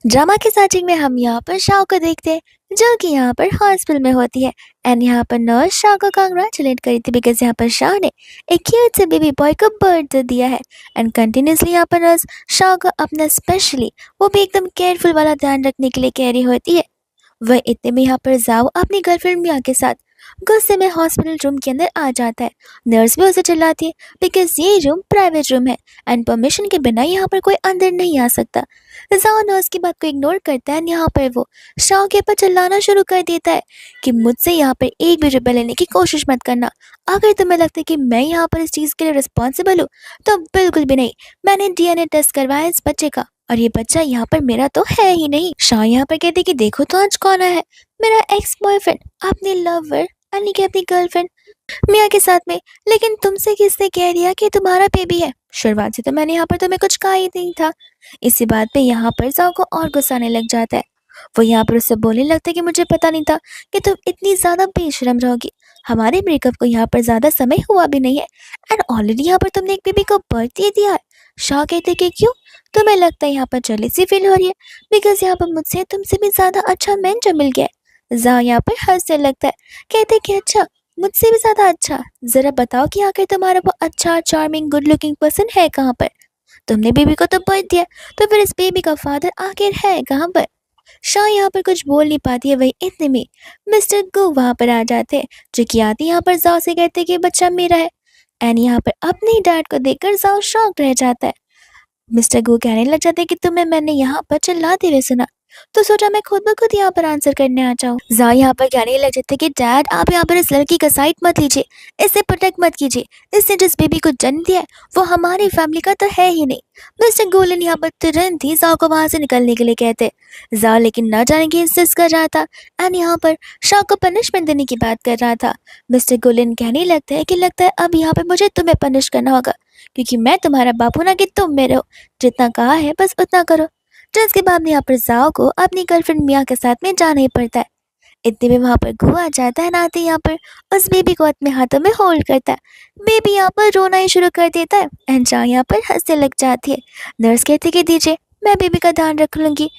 Drama के setting में हम यहाँ पर शाह को देखते हैं जो कि यहाँ पर हॉस्पिटल में होती है। एंड यहाँ पर नर्स शाह को कांग्रेचुलेट करी थी बिकॉज यहाँ पर शाह ने एक क्यूट से बेबी बॉय को बर्थ दिया है। एंड कंटिन्यूसली यहाँ पर नर्स शाह को अपना स्पेशली वो भी एकदम केयरफुल वाला ध्यान रखने के लिए कह रही होती है। वह इतने में यहाँ पर जाओ अपनी गर्लफ्रेंड मिया के साथ गुस्से में हॉस्पिटल रूम के अंदर आ जाता है। नर्स भी उसे चिल्लाती है बिकॉज ये रूम प्राइवेट रूम है एंड परमिशन के बिना यहाँ पर कोई अंदर नहीं आ सकता। जाओ नर्स की बात को इग्नोर करता है। यहाँ पर वो शाह के ऊपर चिल्लाना शुरू कर देता है कि मुझसे यहाँ पर एक भी रुपये लेने की कोशिश मत करना। अगर तुम्हें लगता है कि मैं यहाँ पर इस चीज़ के लिए रिस्पॉन्सिबल हूँ तो बिल्कुल भी नहीं। मैंने डीएनए टेस्ट करवाया इस बच्चे का और ये बच्चा यहाँ पर मेरा तो है ही नहीं। शाह यहाँ पर कहते कि देखो तो आज कौन आया है, मेरा एक्स बॉयफ्रेंड अपनी लवर यानी कि अपनी गर्लफ्रेंड मिया के साथ में। लेकिन तुमसे किसने कह दिया कि तुम्हारा बेबी है? शुरुआत से तो मैंने यहाँ पर तुम्हें कुछ कहा ही नहीं था। इसी बात पे यहाँ पर जाओ को और गुस्सा आने लग जाता है। वो यहाँ पर उससे बोलने लगता है कि मुझे पता नहीं था कि तुम इतनी ज्यादा बेशरम रहोगी। हमारे ब्रेकअप को यहाँ पर ज्यादा समय हुआ भी नहीं है एंड ऑलरेडी यहाँ पर तुमने एक बेबी को बर्थ दे दिया है। शाह कहते कि क्यों, तुम्हें लगता है यहाँ पर जेलसी फील हो रही है बिकॉज यहाँ पर मुझसे तुमसे भी ज्यादा अच्छा मैन जो मिल गया है। जा यहाँ पर हंसने लगता है, कहते कि अच्छा मुझसे भी ज्यादा अच्छा, जरा बताओ कि आखिर तुम्हारा वो अच्छा चार्मिंग गुड लुकिंग पर्सन है कहाँ पर? तुमने बेबी को तो बर्थ दिया तो फिर इस बेबी का फादर आखिर है कहाँ पर? शाह यहाँ पर कुछ बोल नहीं पाती है। वही इतने में मिस्टर गो वहां पर आ जाते हैं जो कि आते यहाँ पर जाओ से कहते कि बच्चा मेरा है। एंड यहाँ पर अपने डैड को देखकर जाओ शॉक रह जाता है। मिस्टर गो कहने लग जाते हैं कि तुम्हें मैंने यहाँ पर चिल्लाते हुए सुना तो सोचा मैं खुद ब खुद यहाँ पर आंसर करने आ जाऊँ। जा यहाँ पर कहने लग जाते कि डैड आप यहाँ पर इस लड़की का साइड मत लीजिए, इसे प्रोटेक्ट मत कीजिए। इसने जिस बेबी को जन्म दिया है वो हमारी फैमिली का तो है ही नहीं। मिस्टर गोलन यहाँ पर तुरंत ही जाओ को वहां से निकलने के लिए कहते। जा लेकिन न जाने की इंसिस्ट कर रहा था एंड यहाँ पर शाह को पनिशमेंट देने की बात कर रहा था। मिस्टर गोलन कहने लगता है कि लगता है अब यहाँ पर मुझे तुम्हें पनिश करना होगा क्योंकि मैं तुम्हारा बाप हूं ना कि तुम मेरे हो। जितना कहा है बस उतना करो। जिसके बाद यहाँ पर जाओ को अपनी गर्लफ्रेंड मिया के साथ में जाना ही पड़ता है। इतने में वहां पर गो आ जाता है। नाते यहाँ पर उस बेबी को अपने हाथों में होल्ड करता है। बेबी यहाँ पर रोना ही शुरू कर देता है एंड जा यहाँ पर हंसने लग जाती है। नर्स कहती कि दीजिए मैं बेबी का ध्यान रख लूंगी।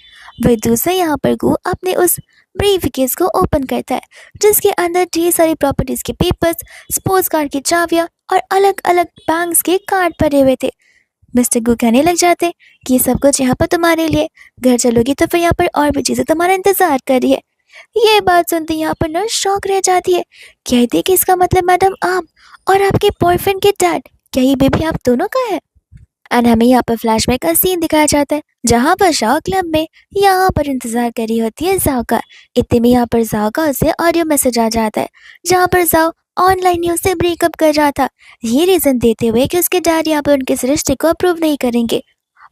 वही दूसरा यहाँ पर गो अपने उस ब्रीफकेस को ओपन करता है जिसके अंदर ढेर सारी प्रॉपर्टीज के पेपर्स, स्पोर्ट्स कार की चाबियां और अलग अलग बैंक्स के कार्ड पड़े हुए थे। मिस्टर गु कहने लग जाते कि ये सब कुछ यहाँ पर तुम्हारे लिए, घर चलोगी तो फिर यहाँ पर और भी चीजें तुम्हारा इंतजार कर रही है। ये बात सुनते यहाँ पर नर्स शॉक रह जाती है, कहती है कि इसका मतलब मैडम आप और आपके बॉयफ्रेंड के डैड, क्या ये बेबी आप दोनों का है? एंड हमें यहाँ पर फ्लैशबैक का सीन दिखाया जाता है जहाँ पर शाह क्लब में यहाँ पर इंतजार कर रही होती है जाओ का। इतने में यहाँ पर जाओ का उसे ऑडियो मैसेज आ जाता है जहाँ पर जाओ ऑनलाइन न्यूज से ब्रेकअप कर रहा था, ये रीजन देते हुए कि उसके डैड यहाँ पर उनके इस रिश्ते को अप्रूव नहीं करेंगे।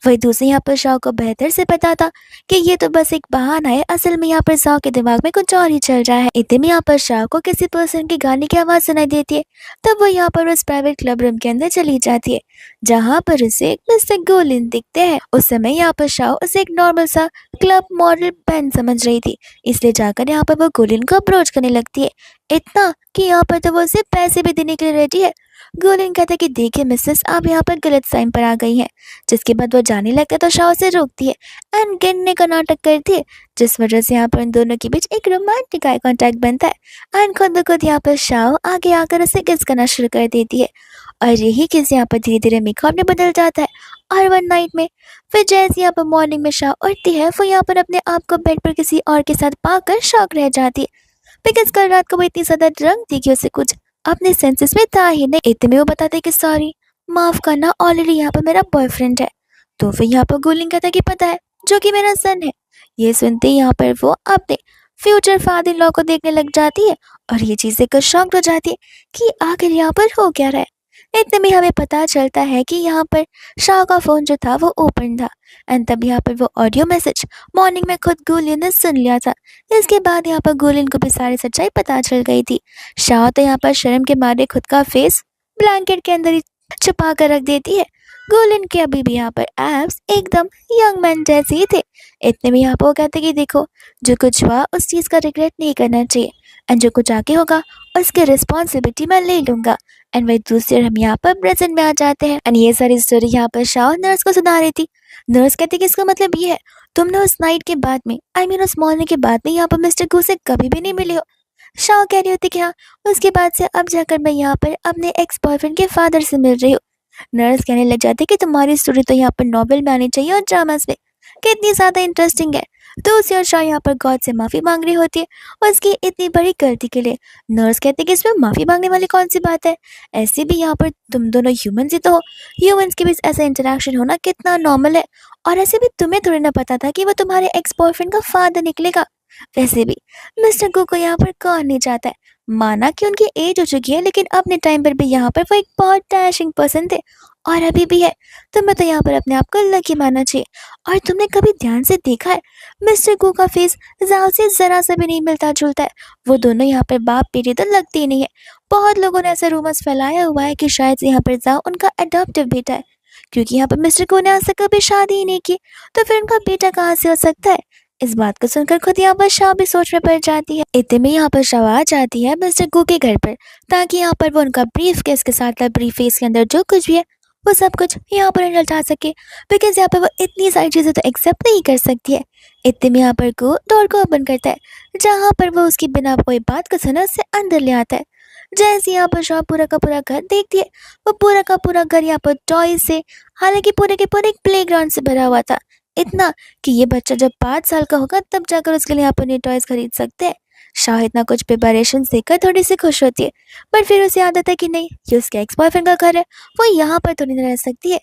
वही दूसरे यहाँ पर शाह को बेहतर से पता था कि ये तो बस एक बहाना है, असल में यहाँ पर शाह के दिमाग में कुछ और ही चल रहा है। इतने में यहाँ पर शाह को किसी पर्सन की गाने की आवाज सुनाई देती है तब वो यहाँ पर उस प्राइवेट क्लब रूम के अंदर चली जाती है जहाँ पर उसे एक मिस्टर गोलिन दिखते हैं। उस समय यहाँ पर शाह उसे एक नॉर्मल सा क्लब मॉडल पेन समझ रही थी, इसलिए जाकर यहाँ पर वो गोलिन को अप्रोच करने लगती है। इतना कि यहाँ पर तो वो उसे पैसे भी देने के लिए रेडी है। गोलिन कहता है कि देखिए मिसेस आप यहाँ पर गलत टाइम पर आ गई हैं। जिसके बाद वो जाने लगता है तो शाह उसे रोकती है एंड गिनने का नाटक करती है जिस वजह से यहाँ पर इन दोनों के बीच एक रोमांटिक आई कांटेक्ट बनता है एंड खुद ब खुद यहाँ पर शाह आगे आकर उसे किस करना शुरू कर देती है और यही किस यहाँ पर धीरे धीरे मेकअप में बदल जाता है। और वन नाइट में फिर जैसे यहाँ पर मॉर्निंग में शाह उठती है वो यहाँ पर अपने आप को बेड पर किसी और के साथ पाकर शॉक रह जाती है बिकॉज कल रात को वो इतनी ज्यादा ड्रंक थी कि उसे कुछ अपने सेंसेस में था ही नहीं। इतने में वो बताते कि सॉरी माफ करना ऑलरेडी यहाँ पर मेरा बॉयफ्रेंड है। तो फिर यहाँ पर गोलिंग कहता कि पता है जो कि मेरा सन है। ये सुनते ही यहाँ पर वो अपने फ्यूचर फादर इन लॉ को देखने लग जाती है और ये चीजें कर शॉक हो जाती है कि आखिर यहाँ पर हो क्या रहा है। इतने में हमें पता चलता है कि यहाँ पर शाह का फोन जो था वो ओपन था एंड तब यहाँ पर वो ऑडियो मैसेज मॉर्निंग में खुद गोलिन ने सुन लिया था। इसके बाद यहाँ पर गोलिन को भी सारी सच्चाई पता चल गई थी। शाह तो यहाँ पर शर्म के मारे खुद का फेस ब्लैंकेट के अंदर ही छुपा कर रख देती है। गोलिन के अभी भी यहाँ पर एब्स एकदम यंग मैन जैसे ही थे। इतने में यहाँ पर वो कहते कि देखो जो कुछ हुआ उस चीज का रिग्रेट नहीं करना चाहिए एंड जो कुछ आगे होगा उसकी रिस्पॉन्सिबिलिटी मैं ले लूंगा। एंड वही दूसरे हम यहाँ पर प्रेजेंट में आ जाते हैं एंड ये सारी स्टोरी यहाँ पर शाह नर्स को सुना रही थी। नर्स कहती कि इसका मतलब ये है तुमने उस नाइट के बाद में, उस मॉर्निंग के बाद में यहाँ पर मिस्टर गू से कभी भी नहीं मिले हो। शाह कह रही होती कि हाँ, उसके बाद से अब जाकर मैं यहाँ पर अपने एक्स बॉयफ्रेंड के फादर से मिल रही हूँ। नर्स कहने लग जाती कि तुम्हारी स्टोरी तो यहाँ पर नॉवेल में आनी चाहिए और ड्रामास में, कितनी ज़्यादा इंटरेस्टिंग है। तो उसी और शाह यहाँ पर गॉड से माफ़ी मांग रही होती है उसकी इतनी बड़ी गलती के लिए। नर्स कहती है कि इसमें माफ़ी मांगने वाली कौन सी बात है, ऐसे भी यहाँ पर तुम दोनों ह्यूमंस ही तो हो, ह्यूमंस के बीच ऐसा इंटरेक्शन होना कितना नॉर्मल है। और ऐसे भी तुम्हें थोड़ी ना पता था कि वो तुम्हारे एक्स बॉयफ्रेंड का फादर निकलेगा। वैसे भी मिस्टर गू को यहाँ पर कौन नहीं चाहता है। माना कि उनकी एज हो चुकी है, लेकिन अपने टाइम पर भी यहाँ पर वो एक बहुत डैशिंग पर्सन थे और अभी भी है। तुम्हें तो यहाँ पर अपने आप को लकी मानना चाहिए। और तुमने कभी ध्यान से देखा है, मिस्टर गू का फेस जाओ से जरा सा भी नहीं मिलता जुलता है। वो दोनों यहाँ पर बाप बेटे तो लगते ही नहीं है। बहुत लोगों ने ऐसा रूमर्स फैलाया हुआ है कि शायद से यहाँ पर जाओ उनका अडॉप्टिव बेटा है, क्योंकि यहाँ पर मिस्टर गू ने आज तक कभी शादी ही नहीं की, तो फिर उनका बेटा कहाँ से हो सकता है। इस बात को सुनकर खुद यहाँ पर शाह भी सोच में पड़ जाती है। इतने में यहाँ पर शाह आ जाती है मिस्टर गू के घर पर, ताकि यहाँ पर वो उनका ब्रीफ केस के साथ ब्रीफ केस के अंदर जो कुछ भी है वो सब कुछ यहाँ पर उलझा सके, बिकॉज यहाँ पर वो इतनी सारी चीज़ें तो एक्सेप्ट नहीं कर सकती है। इतने में यहाँ पर गू डोर को ओपन करता है, जहाँ पर वो उसकी बिना कोई बात को सुने उससे अंदर ले आता है। जैसे यहाँ पर शाह पूरा का पूरा घर देखती है, वो पूरा का पूरा घर यहाँ पर टॉय से, हालांकि पूरे के पूरे एक प्लेग्राउंड से भरा हुआ था। इतना कि ये बच्चा जब 5 साल का होगा तब जाकर उसके लिए यहाँ पर नए टॉयज खरीद सकते हैं। शाह इतना कुछ प्रिपरेशन देखकर थोड़ी सी खुश होती है, पर फिर उसे आदत है कि नहीं, ये उसके एक्स बॉयफ्रेंड का घर है, वो यहाँ पर थोड़ी ना रह सकती है।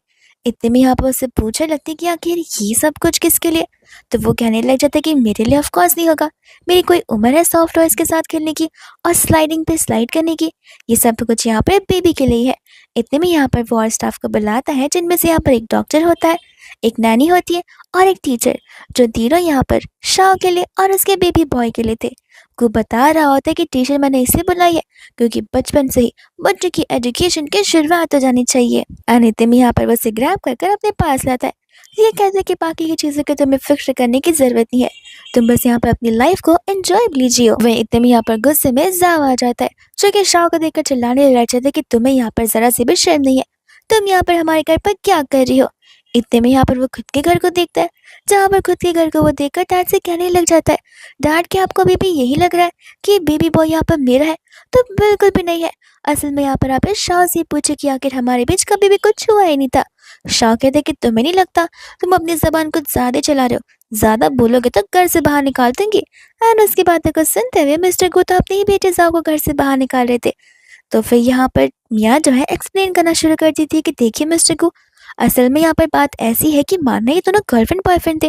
इतने में यहाँ पर उससे पूछने लगती है कि आखिर ये सब कुछ किसके लिए। तो वो कहने लग जाता है कि मेरे लिए ऑफकोर्स नहीं होगा, मेरी कोई उम्र है सॉफ्ट टॉयज के साथ खेलने की और स्लाइडिंग पे स्लाइड करने की, ये सब कुछ यहाँ पर बेबी के लिए है। इतने में यहाँ पर वो और स्टाफ को बुलाता है, जिनमें से यहाँ पर एक डॉक्टर होता है, एक नैनी होती है और एक टीचर, जो तीनों यहाँ पर शाह के लिए और उसके बेबी बॉय के लिए थे। को बता रहा होता है कि टीचर मैंने इसलिए बुलाई है क्योंकि बचपन से ही बच्चे की एजुकेशन की शुरुआत हो जानी चाहिए। अनितिम यहाँ पर वो उसे ग्रैब कर अपने पास लाता है। ये कहता है कि बाकी की चीज़ों की तुम्हें फिक्र करने की जरूरत नहीं है, तुम बस यहाँ पर अपनी लाइफ को एंजॉय लीजिए। वह इतने यहाँ पर गुस्से में जाव आ जाता है, जो कि शाह को देखकर चिल्लाने लग जाता है कि तुम्हें यहाँ पर जरा सी भी शर्म नहीं है, तुम यहाँ पर हमारे घर पर क्या कर रही हो। इतने में यहाँ पर वो खुद के घर को देखता है, जहाँ पर खुद के घर को वो देखकर डैड से कहने लग जाता है, डैड क्या आपको अभी भी यही लग रहा है कि बेबी बॉय यहाँ पर मेरा है। तो बिल्कुल भी नहीं है। असल में यहाँ पर आप शाह से पूछे कि आखिर हमारे बीच कभी भी कुछ हुआ ही नहीं था। शाह कहते कि तुम्हें नहीं लगता तुम अपनी जबान कुछ ज्यादा चला रहे हो, ज्यादा बोलोगे तो घर से बाहर निकाल देंगे। एंड उसकी बातों को सुनते हुए मिस्टर गू तो अपने ही बेटे जाओ को घर से बाहर निकाल रहे थे। तो फिर यहाँ पर मियाँ जो है एक्सप्लेन करना शुरू कर दी थी कि देखिए मिस्टर गू, असल में यहाँ पर बात ऐसी है कि मानना ये दोनों गर्लफ्रेंड बॉयफ्रेंड थे,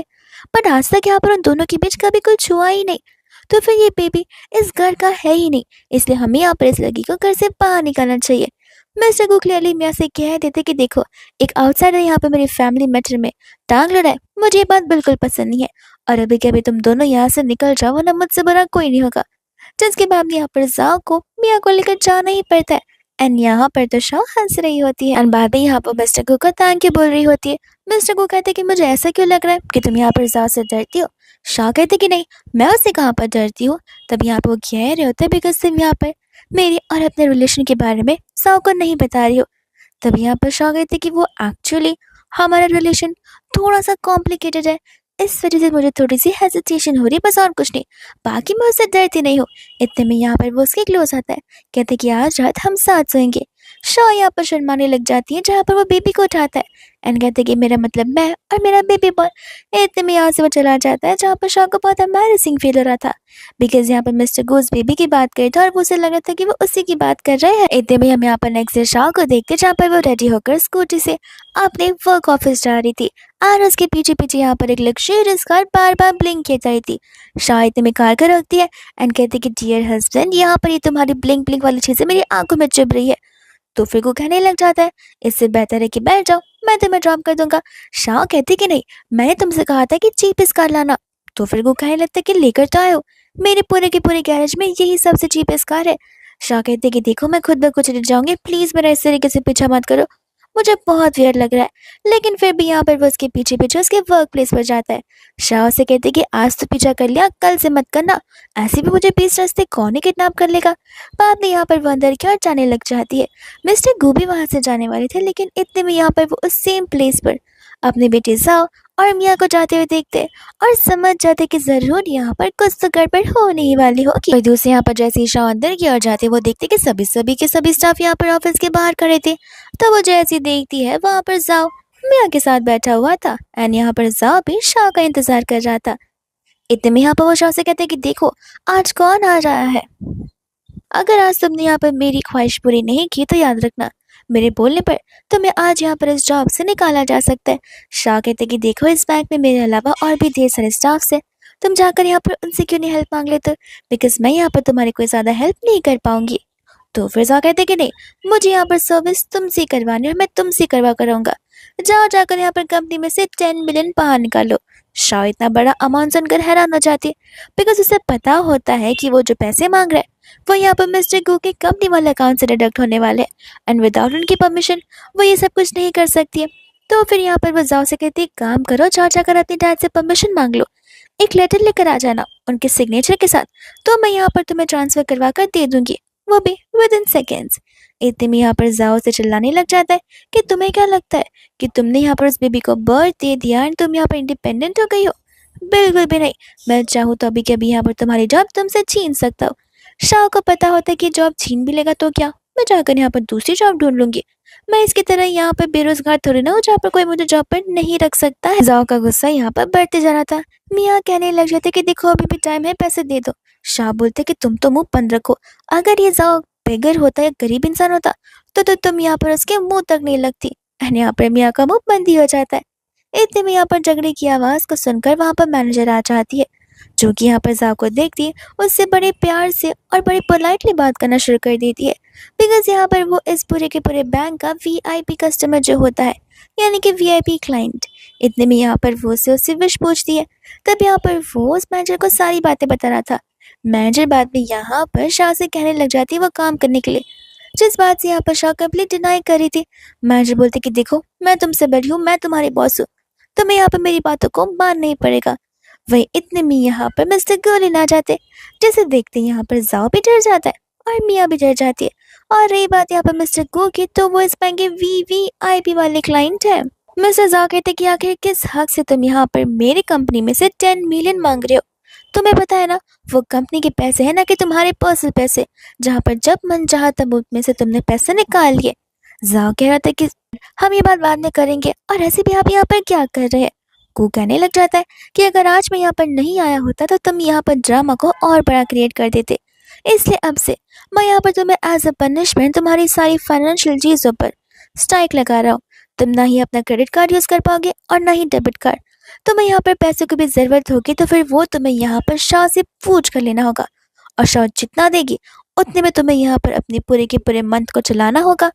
बट आज तक यहाँ पर उन दोनों के बीच कभी कुछ हुआ ही नहीं। तो फिर ये बेबी इस घर का है ही नहीं, इसलिए हमें यहाँ पर इस लड़की को घर से बाहर निकालना चाहिए। मिस्टर गू क्लियरली मियाँ से कह देते कि देखो, एक आउटसाइडर यहाँ पे मेरी फैमिली मैटर में टांग लड़ा है, मुझे ये बात बिल्कुल पसंद नहीं है, और अभी के अभी तुम दोनों यहाँ से निकल जाओ वरना मुझसे बुरा कोई नहीं होगा। जिसके बाद यहाँ पर जाओ को मियाँ को लेकर जाना ही पड़ता है। एंड यहाँ पर तो शाह हंस रही होती है एंड बाद में यहाँ पर मिस्टर गू को थैंक यू बोल रही होती है। मिस्टर गू कहते कि मुझे ऐसा क्यों लग रहा है कि तुम यहाँ पर जाओ से डरती हो। शाह कहते कि नहीं, मैं उससे कहाँ पर डरती हूँ। तब यहाँ पर वो कह रहे होते बिकॉज तुम यहाँ पर मेरे और अपने रिलेशन के बारे में साव को नहीं बता रही हो। तब यहाँ पर शाह कहते कि वो एक्चुअली हमारा रिलेशन थोड़ा सा कॉम्प्लिकेटेड है, इस वजह से मुझे थोड़ी सी हेजिटेशन हो रही है, बस और कुछ नहीं, बाकी मैं उससे डरती नहीं हूँ। इतने में यहाँ पर वो उसके क्लोज आता है, कहते कि आज रात हम साथ सोएंगे। शाह यहाँ पर शर्माने लग जाती है, जहाँ पर वो बेबी को उठाता है एंड कहते कि मेरा मतलब मैं और मेरा बेबी बॉय। इतने में यहाँ से वो चला जाता है, जहाँ पर शाह को बहुत एम्बैरेसिंग फील हो रहा था, बिकॉज यहाँ पर मिस्टर गोज बेबी की बात कर था और वो उसे लग रहा था कि वो उसी की बात कर रहे हैं। इतने में हम यहाँ पर नेक्स्ट डे शाह को देखते, जहाँ पर वो रेडी होकर स्कूटी से अपने वर्क ऑफिस जा रही थी और उसके पीछे पीछे यहाँ पर एक लग्जरियस कार बार बार ब्लिंक किए जा रही थी। शाह इतने में कार को रोकती है एंड कहती कि डियर हस्बैंड, यहाँ पर ये तुम्हारी ब्लिंक ब्लिंक वाली चीजें मेरी आंखों में चुभ रही है। तो फिर वो कहने लग जाता है, इससे बेहतर है कि बैठ जाओ, मैं तुम्हें ड्रॉप कर दूंगा। शाह कहती कि नहीं, मैंने तुमसे कहा था कि चीपेस्ट कार लाना। तो फिर वो कहने लगता है कि लेकर तो आयो, मेरे पूरे के पूरे गैरेज में यही सबसे चीपेस्ट कार है। शाह कहते कि देखो मैं खुद ब कुछ ले जाऊंगी, प्लीज मेरा इस तरीके से पीछा मत करो, मुझे बहुत वियर्ड लग रहा है। लेकिन फिर भी यहाँ पर वो उसके पीछे पीछे उसके वर्क प्लेस पर जाता है। शाह से कहते कि आज तो पीछा कर लिया, कल से मत करना, ऐसे भी मुझे 20 रास्ते कौन ही किडनैप कर लेगा। बाद में यहाँ पर वो अंदर की ओर जाने लग जाती है। मिस्टर गू भी वहां से जाने वाले थे, लेकिन इतने में यहाँ पर वो उस सेम प्लेस पर अपने बेटे जाओ और मिया को जाते हुए देखते और समझ जाते कि जरूर यहाँ पर कुछ तो गड़बड़ होने ही वाली होगी। और दूसरे यहाँ पर जैसे ही शाह अंदर की ओर जाते वो देखते कि सभी के सभी स्टाफ यहाँ पर ऑफिस के बाहर खड़े थे। तो वो जैसी देखती है वहां पर जाओ मिया के साथ बैठा हुआ था एंड यहाँ पर जाओ भी शाह का इंतजार कर रहा था। इतने में यहाँ पर वो शाह से कहते कि देखो आज कौन आ रहा है। अगर आज तुमने यहाँ पर मेरी ख्वाहिश पूरी नहीं की तो याद रखना मेरे बोलने पर तुम्हें आज यहाँ पर इस जॉब से निकाला जा सकता है। शाह कहते कि देखो इस बैंक में मेरे अलावा और भी ढेर सारे स्टाफ है, तुम जाकर यहाँ पर उनसे क्यों नहीं हेल्प मांग लेते, बिकॉज मैं यहाँ पर तुम्हारी कोई ज़्यादा हेल्प नहीं कर पाऊंगी। तो फिर शाह कहते कि नहीं मुझे यहाँ पर सर्विस तुमसे करवानी और मैं तुमसे करवा करूँगा। जाओ जाकर यहाँ पर कंपनी में से 10 मिलियन बाहर निकालो। शाह इतना बड़ा अमाउंट सुनकर हैरान हो जाती है बिकॉज उसे पता होता है कि वो जो पैसे मांग रहा है वो यहाँ पर मिस्टर गू के कंपनी वाले अकाउंट से डिडक्ट होने वाले हैं एंड विदाउट उनकी परमिशन वो ये सब कुछ नहीं कर सकती है। तो फिर यहाँ पर वो जाओ से कहती है काम करो जाओ जाकर अपने डैड से परमिशन मांग लो, एक लेटर लेकर आ जाना उनके सिग्नेचर के साथ, तो मैं यहाँ पर तुम्हें ट्रांसफर करवा कर दे दूंगी, वो भी विद इन सेकेंड्स। इतने में यहाँ पर जाओ से चिल्लाने लग जाता है कि तुम्हें क्या लगता है कि तुमने यहाँ पर उस बेबी को बर्थ दे दिया एंड तुम यहाँ पर इंडिपेंडेंट हो गई हो, बिल्कुल भी नहीं। मैं चाहूँ तो अभी के अभी यहाँ पर तुम्हारी जॉब तुमसे छीन सकता हूँ। शाह को पता होता है कि जॉब छीन भी लेगा तो क्या, मैं जाकर यहाँ पर दूसरी जॉब ढूंढ लूंगी, मैं इसकी तरह यहाँ पर बेरोजगार थोड़ी ना हूँ जहाँ पर कोई मुझे जॉब पर नहीं रख सकता है। जाओ का गुस्सा यहाँ पर बढ़ते जा रहा था। मियाँ कहने लग जाते कि देखो अभी भी टाइम है पैसे दे दो। शाह बोलते कि तुम तो मुंह बंद रखो, अगर ये जाओ बेगर होता या गरीब इंसान होता तो तुम यहाँ पर उसके मुंह तक नहीं लगती। एंड यहाँ पर मियाँ का मुंह बंद ही हो जाता है। इतने में यहाँ पर झगड़े की आवाज को सुनकर वहां पर मैनेजर आ जाती है जो कि यहाँ पर जाओ को देखती है उससे बड़े प्यार से और बड़े पोलाइटली बात करना शुरू कर देती है बिकॉज यहाँ पर वो इस पूरे के पूरे बैंक का वीआईपी कस्टमर जो होता है यानी कि वीआईपी क्लाइंट। इतने में यहाँ पर वो से उससे विश पूछती है, तब यहाँ पर वो उस मैनेजर को सारी बातें बता रहा था। मैनेजर बाद में यहाँ पर शाह से कहने लग जाती है वो काम करने के लिए, जिस बात से यहाँ पर शाह कंप्लीट डिनाई कर रही थी। मैनेजर बोलते कि देखो मैं तुमसे बड़ी हूँ, मैं तुम्हारी बॉस हूँ, तुम्हें यहाँ पर मेरी बातों को मानना ही पड़ेगा। वही इतने में यहाँ पर मिस्टर गोलिन आ जाते, जैसे देखते यहाँ पर जाओ भी डर जाता है और मियाँ भी डर जाती है। और रही बात यहाँ पर मिस्टर गो की, तो वो इस बैंक के वीवीआईपी वाले क्लाइंट है। मिस्टर जाओ कहते कि आखिर किस हक से तुम यहाँ पर मेरी कंपनी में से 10 मिलियन मांग रहे हो, तुम्हें पता है ना वो कंपनी के पैसे है ना कि तुम्हारे पर्सनल पैसे, जहाँ पर जब मन चाहा तब उसमें से तुमने पैसे निकाल लिए। जाओ कह रहा था कि हम ये बात बाद में करेंगे और ऐसे भी आप यहाँ पर क्या कर रहे हैं। को कहने लग जाता है कि अगर आज मैं यहाँ पर नहीं आया होता तो तुम यहाँ पर ड्रामा को और बड़ा क्रिएट कर देते, इसलिए अब से मैं यहाँ पर तुम्हें एज अ पनिशमेंट तुम्हारी सारी फाइनेंशियल चीज़ों पर स्ट्राइक लगा रहा हूँ। तुम ना ही अपना क्रेडिट कार्ड यूज़ कर पाओगे और ना ही डेबिट कार्ड। तुम्हें यहाँ पर पैसों की भी ज़रूरत होगी तो फिर वो तुम्हें यहाँ पर शाह से पूछ कर लेना होगा और शाह जितना देगी उतने में तुम्हें यहाँ पर अपने पूरे के पूरे मंथ को चलाना होगा।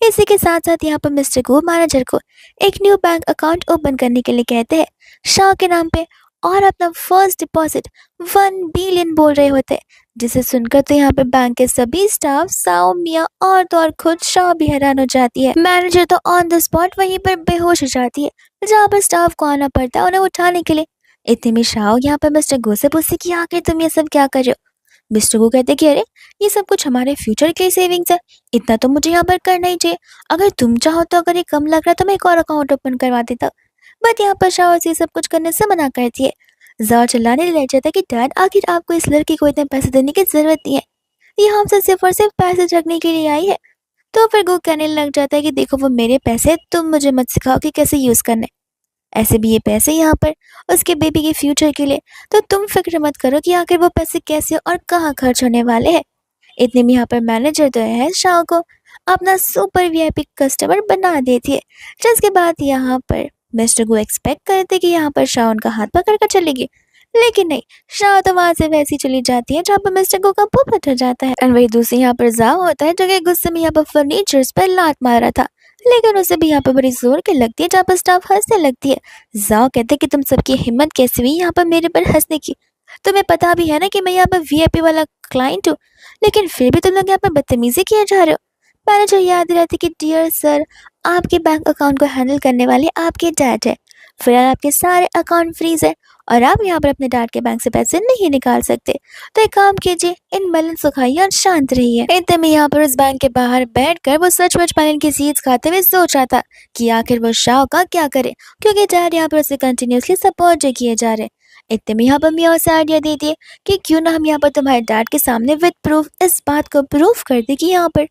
इसी के साथ साथ यहाँ पर मिस्टर गो मैनेजर को एक न्यू बैंक अकाउंट ओपन करने के लिए कहते हैं शाह के नाम पे और अपना फर्स्ट डिपॉजिट 1 बिलियन बोल रहे होते हैं, जिसे सुनकर तो यहाँ पे बैंक के सभी स्टाफ साओ मियाँ और तो और खुद शाह भी हैरान हो जाती है। मैनेजर तो ऑन द स्पॉट वहीं पर बेहोश हो जाती है, जहाँ पर स्टाफ को आना पड़ता है उन्हें उठाने के लिए। इतने में शाह यहाँ पर मिस्टर गो से पूछती कि आखिर तुम ये सब क्या कर रहे हो। मिस्टर गो कहते कि अरे ये सब कुछ हमारे फ्यूचर के सेविंग्स है, इतना तो मुझे यहाँ पर करना ही चाहिए, अगर तुम चाहो तो अगर ये कम लग रहा है तो मैं एक और अकाउंट ओपन करवा देता। बट यहाँ पर शाह से सब कुछ करने से मना करती है। जाओ चिल्लाने लग जाता है कि डैड आखिर आपको इस लड़की को इतने पैसे देने की जरूरत नहीं है, ये हमसे सिर्फ और सिर्फ पैसे रखने के लिए आई है। तो फिर गो कहने लग जाता है कि देखो वो मेरे पैसे, तुम मुझे मत सिखाओ कि कैसे यूज़ करने, ऐसे भी ये पैसे यहाँ पर उसके बेबी के फ्यूचर के लिए, तो तुम फिक्र मत करो कि आखिर वो पैसे कैसे और कहाँ खर्च होने वाले हैं। इतने में यहाँ पर मैनेजर जो है शाह को अपना सुपर वीआईपी कस्टमर बना देती है, जिसके बाद यहाँ पर मिस्टर गो एक्सपेक्ट करते कि यहाँ पर शाह उनका हाथ पकड़ कर चलेगी, लेकिन नहीं, शाह तो वहां से वैसी चली जाती है जहाँ पर मिस्टर गो का पोपट हो जाता है। एंड वही दूसरी यहाँ पर जाओ होता है जो कि गुस्से में यहाँ पर फर्नीचर्स पर लात मार रहा था, लेकिन उसे भी यहाँ पर बड़ी जोर की लगती है जहाँ पर स्टाफ हंसने लगती है। जाओ कहते कि तुम सबकी हिम्मत कैसे हुई यहाँ पर मेरे पर हंसने की, तुम्हें पता भी है ना कि मैं यहाँ पर वीआईपी वाला क्लाइंट हूँ, लेकिन फिर भी तुम लोग यहाँ पर बदतमीजी किए जा रहे हो। मैनेजर याद दिलाती कि डियर सर, आपके बैंक अकाउंट को हैंडल करने वाले आपके डैड है, फिलहाल आपके सारे अकाउंट फ्रीज है और आप यहाँ पर अपने डैड के बैंक से पैसे नहीं निकाल सकते। तो एक काम कीजिए, इन मेलन्स को खाइए और शांत रहिए। इतने में यहाँ पर उस बैंक के बाहर बैठकर वो सचमुच मेलन की सीड्स खाते हुए सोच रहा था कि आखिर वो शाओ का क्या करे, क्योंकि डैड यहाँ पर उसे कंटिन्यूसली सपोर्ट जो किए जा रहे। इतने में यहाँ पर मियाँ उसे आइडिया दे दिए कि क्यों ना हम यहाँ पर तुम्हारे डैड के सामने विद प्रूफ इस बात को प्रूफ कर दे कि यहाँ पर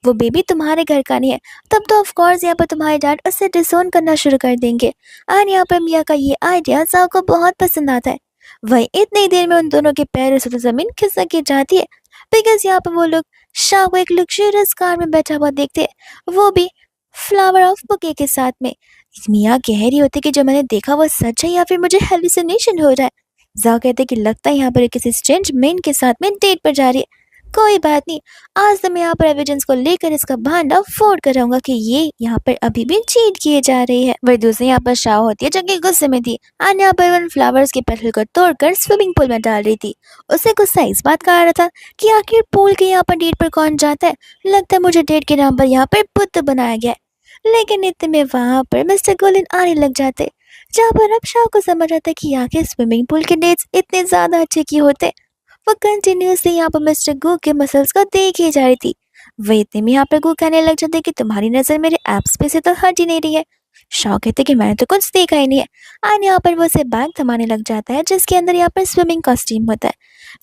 वो बेबी तुम्हारे घर का नहीं है। तब तो ऑफ कोर्स यहाँ पर तुम्हारे डैड उससे डिसोन करना शुरू कर देंगे। और यहाँ पर मिया का ये आइडिया जाओ को बहुत पसंद आता है। वही इतनी देर में उन दोनों के पैरों से तो जमीन खिसक के जाती है, बिकॉज यहाँ पर वो लोग शाह को एक लग्जरियस कार में बैठा हुआ देखते हैं, वो भी फ्लावर ऑफ बुके के साथ में। मियाँ कह रही होती कि जो मैंने देखा वो सच है या फिर मुझे हेलुसिनेशन हो रहा है। जाओ कहते कि लगता है यहाँ पर किसी स्ट्रेंज मैन के साथ में डेट पर जा रही है। कोई बात नहीं, आज तो मैं यहाँ पर एविडेंस को लेकर इसका भांडा फोड़ कर रहूंगा कि ये यहाँ पर अभी भी चीट किए जा रही है। वही दूसरी यहाँ पर शाह होती है जो कि गुस्से में थी और यहाँ पर वन फ्लावर्स के पेटल को तोड़कर स्विमिंग पूल में डाल रही थी। उसे गुस्सा इस बात का आ रहा था कि आखिर पूल के यहाँ पर डेट पर कौन जाता है, लगता है मुझे डेट के नाम पर यहाँ पर बुद्ध बनाया गया है। लेकिन इतने में वहां पर मिस्टर गोलिन आने लग जाते, जहाँ पर अब शाह को समझ आता कि आखिर स्विमिंग पूल के डेट्स इतने ज्यादा अच्छे क्यों होते। वो कंटिन्यूसली यहाँ पर मिस्टर गू के मसल्स को देखी जा रही थी। वही इतने में यहाँ पर गू कहने लग जाते कि तुम्हारी नजर मेरे एप्स पे से तो हट ही नहीं रही है। शाह कहते कि मैंने तो कुछ देखा ही नहीं है। और यहाँ पर वो उसे बैग थमाने लग जाता है जिसके अंदर यहाँ पर स्विमिंग कॉस्ट्यूम होता है,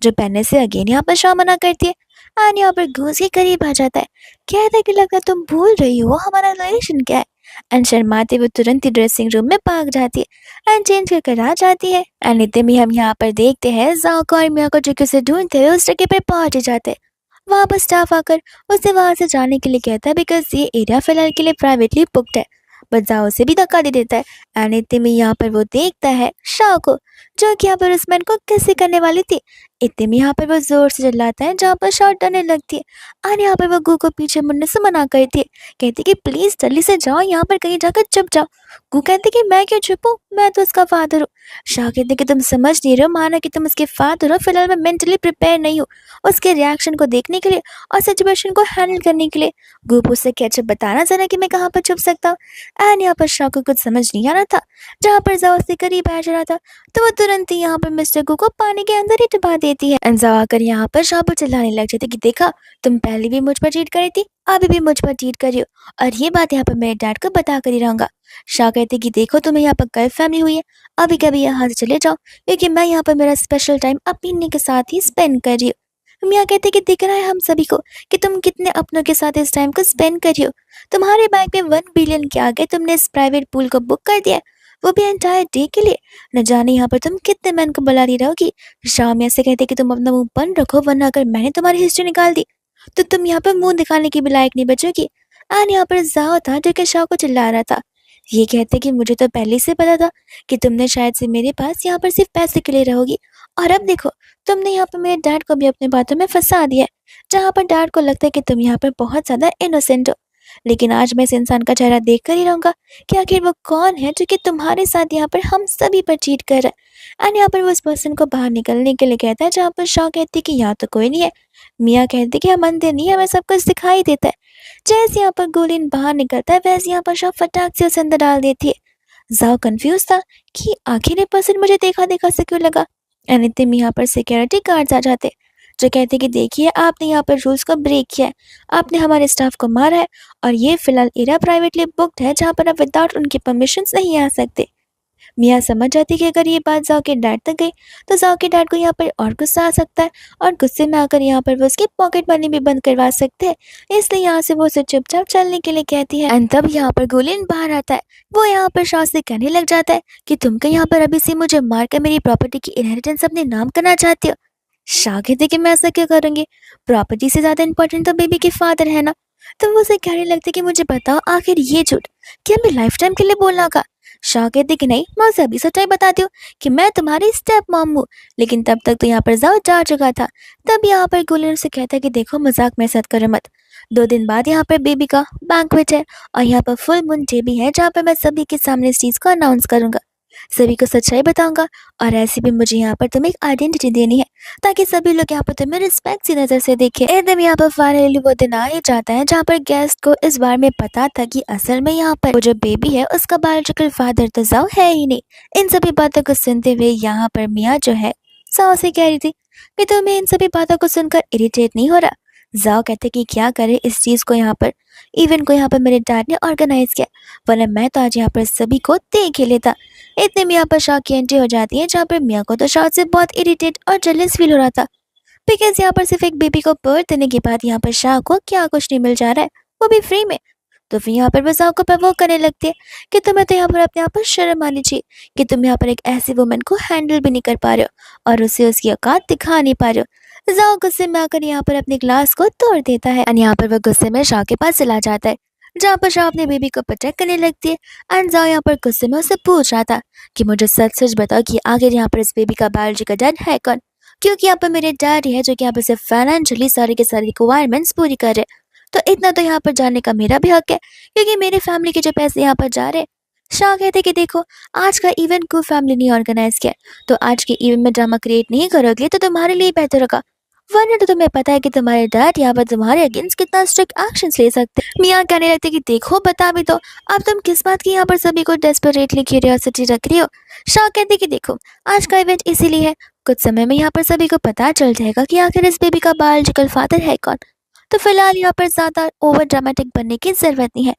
जो पहनने से अगेन यहाँ पर शाह मना करती है। और यहाँ पर गूज के करीब आ जाता है, कहता है कि लगता है तुम भूल रही हो हमारा रिलेशन क्या है। एंड शर्माते हुए तुरंत ही ड्रेसिंग रूम में भाग जाती है एंड चेंज कर आ जाती है। एंड इतने में हम यहाँ पर देखते हैं जाओ को और मिया को जो कि उसे ढूंढते हुए उस जगह पर पहुंच जाते हैं। वहाँ पर स्टाफ आकर उसे वहां से जाने के लिए कहता है बिकॉज ये एरिया फिलहाल के लिए प्राइवेटली बुक्ड है। बट जाओ उसे भी धक्का दे देता है। एंड इतने में यहाँ पर वो देखता है शाह को जो कि यहाँ पर उस मैन को किसी करने वाली थी। इतने में यहाँ पर वो जोर से चिल्लाता है जहाँ पर शाह डरने लगती है और यहाँ पर वो गू को पीछे मुड़ने से मना करती है, कहती कि प्लीज जल्दी से जाओ, यहाँ पर कहीं जाकर चुप जाओ। गू कहती कि मैं क्यों छुपूं, मैं तो उसका फादर हूँ। शाह कहते कि तुम समझ नहीं रहे हो, माना कि तुम उसके फादर हो, फिलहाल मैं मेंटली प्रिपेयर नहीं हूँ उसके रिएक्शन को देखने के लिए और सिचुएशन को हैंडल करने के लिए। गू पूछते कि अच्छा बताना जरा कि मैं कहाँ पर छुप सकता हूँ। एंड यहाँ पर शाह को कुछ समझ नहीं आ रहा था। जहाँ पर जाओ उससे करीब आ रहा था तो वो तुरंत ही यहाँ पर मिस्टर गू को पानी के अंदर ही डुबा देती है। एंड जाओ आकर यहाँ पर शाह पर चिल्लाने लग जाती कि देखा, तुम पहले भी मुझ पर चीट करी थी, अभी भी मुझ पर चीट करी हो, और ये बात यहाँ पर मेरे डैड को बता कर ही रहूंगा। शाह कहते कि देखो तुम्हें यहाँ पर कल फैमिली हुई है, अभी कभी यहाँ से चले जाओ क्योंकि मैं यहाँ पर मेरा स्पेशल टाइम अपनी अन्नी के साथ ही स्पेंड कर रही हूँ। मियाँ कहते कि दिख रहा है हम सभी को कि तुम कितने अपनों के साथ इस टाइम को स्पेंड कर रही हो। तुम्हारे बैंक में 1 बिलियन के आगे तुमने इस प्राइवेट पूल को बुक कर दिया है, वो भी एंटायर डे के लिए। न जाने यहाँ पर तुम कितने मैन को बुला रही रहोगी। शाह मियाँ से कहते कि तुम अपना मुंह बंद रखो, वरना अगर मैंने तुम्हारी हिस्ट्री निकाल दी तो तुम यहाँ पर मुंह दिखाने की भी लायक नहीं बचोगी। एंड यहाँ पर जाओ था जो कि शाह को चिल्ला रहा था, ये कहते कि मुझे तो पहले से पता था कि तुमने शायद से मेरे पास यहाँ पर सिर्फ पैसे के लिए रहोगी, और अब देखो तुमने यहाँ पर मेरे डैड को भी अपने बातों में फंसा दिया है, जहाँ पर डैड को लगता है कि तुम यहाँ पर बहुत ज्यादा इनोसेंट हो। लेकिन आज मैं इस इंसान का चेहरा देख कर ही रहूंगा कि आखिर वो कौन है जो कि तुम्हारे साथ यहाँ पर हम सभी पर चीट कर रहा है। एंड यहाँ पर वो उस पर्सन को बाहर निकलने के लिए कहता है, जहाँ पर शाह कहती कि यहाँ तो कोई नहीं है। मियाँ कहती कि हम अंधे नहीं, हमें सब कुछ दिखाई देता है। जैसे यहाँ पर गोलिन बाहर निकलता है वैसे यहाँ पर शाह फटाक से उसे अंदर डाल देती है। जाओ कंफ्यूज था कि आखिर ये पर्सन मुझे देखा देखा से क्यों लगा। एंड इतने में यहाँ पर सिक्योरिटी गार्ड्स आ जाते जो कहते कि देखिए आपने यहाँ पर रूल्स को ब्रेक किया है, आपने हमारे स्टाफ को मारा है और ये फिलहाल एरिया प्राइवेटली बुक्ड है जहाँ पर आप विदाउट उनके परमिशंस नहीं आ सकते। मियाँ समझ जाती कि अगर ये बात जाओ के डैड तक गई तो जाओ के डैड को यहाँ पर और गुस्सा आ सकता है और गुस्से में आकर यहाँ पर वो उसकी पॉकेट मनी भी बंद करवा सकते हैं, इसलिए यहाँ से वो उसे चुपचाप चलने के लिए कहती है। एंड तब यहाँ पर गोलिन बाहर आता है, वो यहाँ पर शाह से कहने लग जाता है कि तुम क्या यहाँ पर अभी से मुझे मार कर मेरी प्रॉपर्टी की इनहेरिटेंस अपने नाम करना चाहती हो। शाह कहते कि मैं ऐसा क्यों करूंगी, प्रॉपर्टी से ज्यादा इंपॉर्टेंट तो बेबी के फादर है ना। तो वो उसे कहने लगते कि मुझे बताओ आखिर ये झूठ क्या मैं लाइफ टाइम के लिए बोलना होगा। शाह कहते कि नहीं, मैं उसे अभी सच्चाई बताती हूँ कि मैं तुम्हारी स्टेप मॉम हूँ। लेकिन तब तक तो यहाँ पर जाओ जा चुका था। तब यहाँ पर गुलिन उसे कहता है कि देखो मजाक में साथ करो मत, 2 दिन बाद यहाँ पर बेबी का बैंक्वेट है और यहाँ पर फुल मून डे भी है जहाँ पर मैं सभी के सामने इस चीज को अनाउंस करूंगा। सभी को सच्चाई बताऊंगा और ऐसे भी मुझे यहाँ पर तुम्हें एक आइडेंटिटी देनी है ताकि सभी लोग यहाँ पर तुम्हें रिस्पेक्ट सी नजर से देखें। एकदम यहाँ पर फाइनली वो दिन आ ही जाता है जहाँ पर गेस्ट को इस बार में पता था कि असल में यहाँ पर वो जो बेबी है उसका बायोलॉजिकल फादर तो जाओ है ही नहीं। इन सभी बातों को सुनते हुए यहाँ पर मिया जो है जाओ से कह रही थी कि तुम्हें इन सभी बातों को सुनकर इरिटेट नहीं हो रहा। जाओ कहते कि क्या करे इस चीज को, यहाँ पर इवेंट को यहाँ पर मेरे डैड ने ऑर्गेनाइज किया, वरना मैं तो आज यहाँ पर सभी को देख ही लेता। इतने में यहाँ पर शाह की एंट्री हो जाती है जहाँ पर मियाँ को तो शाह से बहुत इरिटेट और जेलस फील हो रहा था बिकॉज यहाँ पर सिर्फ एक बेबी को बर्थ देने के बाद यहाँ पर शाह को क्या कुछ नहीं मिल जा रहा है, वो भी फ्री में। तो फिर यहाँ पर वो शाह को प्रवोक करने लगती है कि तुम्हें तो यहाँ पर अपने आप पर शर्म आनी चाहिए कि तुम यहाँ पर एक ऐसी वुमन को हैंडल भी नहीं कर पा रहे हो और उसे उसकी औकात दिखा नहीं पा रहे हो। जाओ गुस्से में आकर यहाँ पर अपने ग्लास को तोड़ देता है और यहाँ पर वह गुस्से में शाह के पास चला जाता है जहाँ पर शाह अपने बेबी को प्रोटेक्ट करने लगती है। एंड जाओ यहाँ पर गुस्से में उससे पूछ रहा था कि मुझे सच सच बताओ कि आखिर यहाँ पर इस बेबी का बायोलॉजिकल डैड है कौन, क्योंकि यहाँ पर मेरे डैड ही है जो कि यहाँ पर सिर्फ फाइनेंशियली सारी के सारी रिक्वायरमेंट्स पूरी कर रहे। तो इतना तो यहाँ पर जानने का मेरा भी हक है क्योंकि मेरे फैमिली के जो पैसे यहाँ पर जा रहे हैं। शाह कहते कि देखो आज का इवेंट को फैमिली ने ऑर्गेनाइज किया, तो आज के इवेंट में ड्रामा क्रिएट नहीं करोगे तो तुम्हारे लिए बेहतर होगा, वरना तो तुम्हें पता है कि तुम्हारे डैड यहाँ पर तुम्हारे अगेंस्ट कितना स्ट्रिक्ट एक्शन ले सकते हैं। मियाँ कहने लगते कि देखो बता भी दो अब तुम किस बात की यहाँ पर सभी को डेस्परेटली क्यूरियोसिटी रख रही हो। शाह कहते कि देखो आज का इवेंट इसीलिए है, कुछ समय में यहाँ पर सभी को पता चल जाएगा कि आखिर इस बेबी का बायोलॉजिकल फादर है कौन, तो फिलहाल यहाँ पर ज्यादा ओवर ड्रामेटिक बनने की जरूरत नहीं है।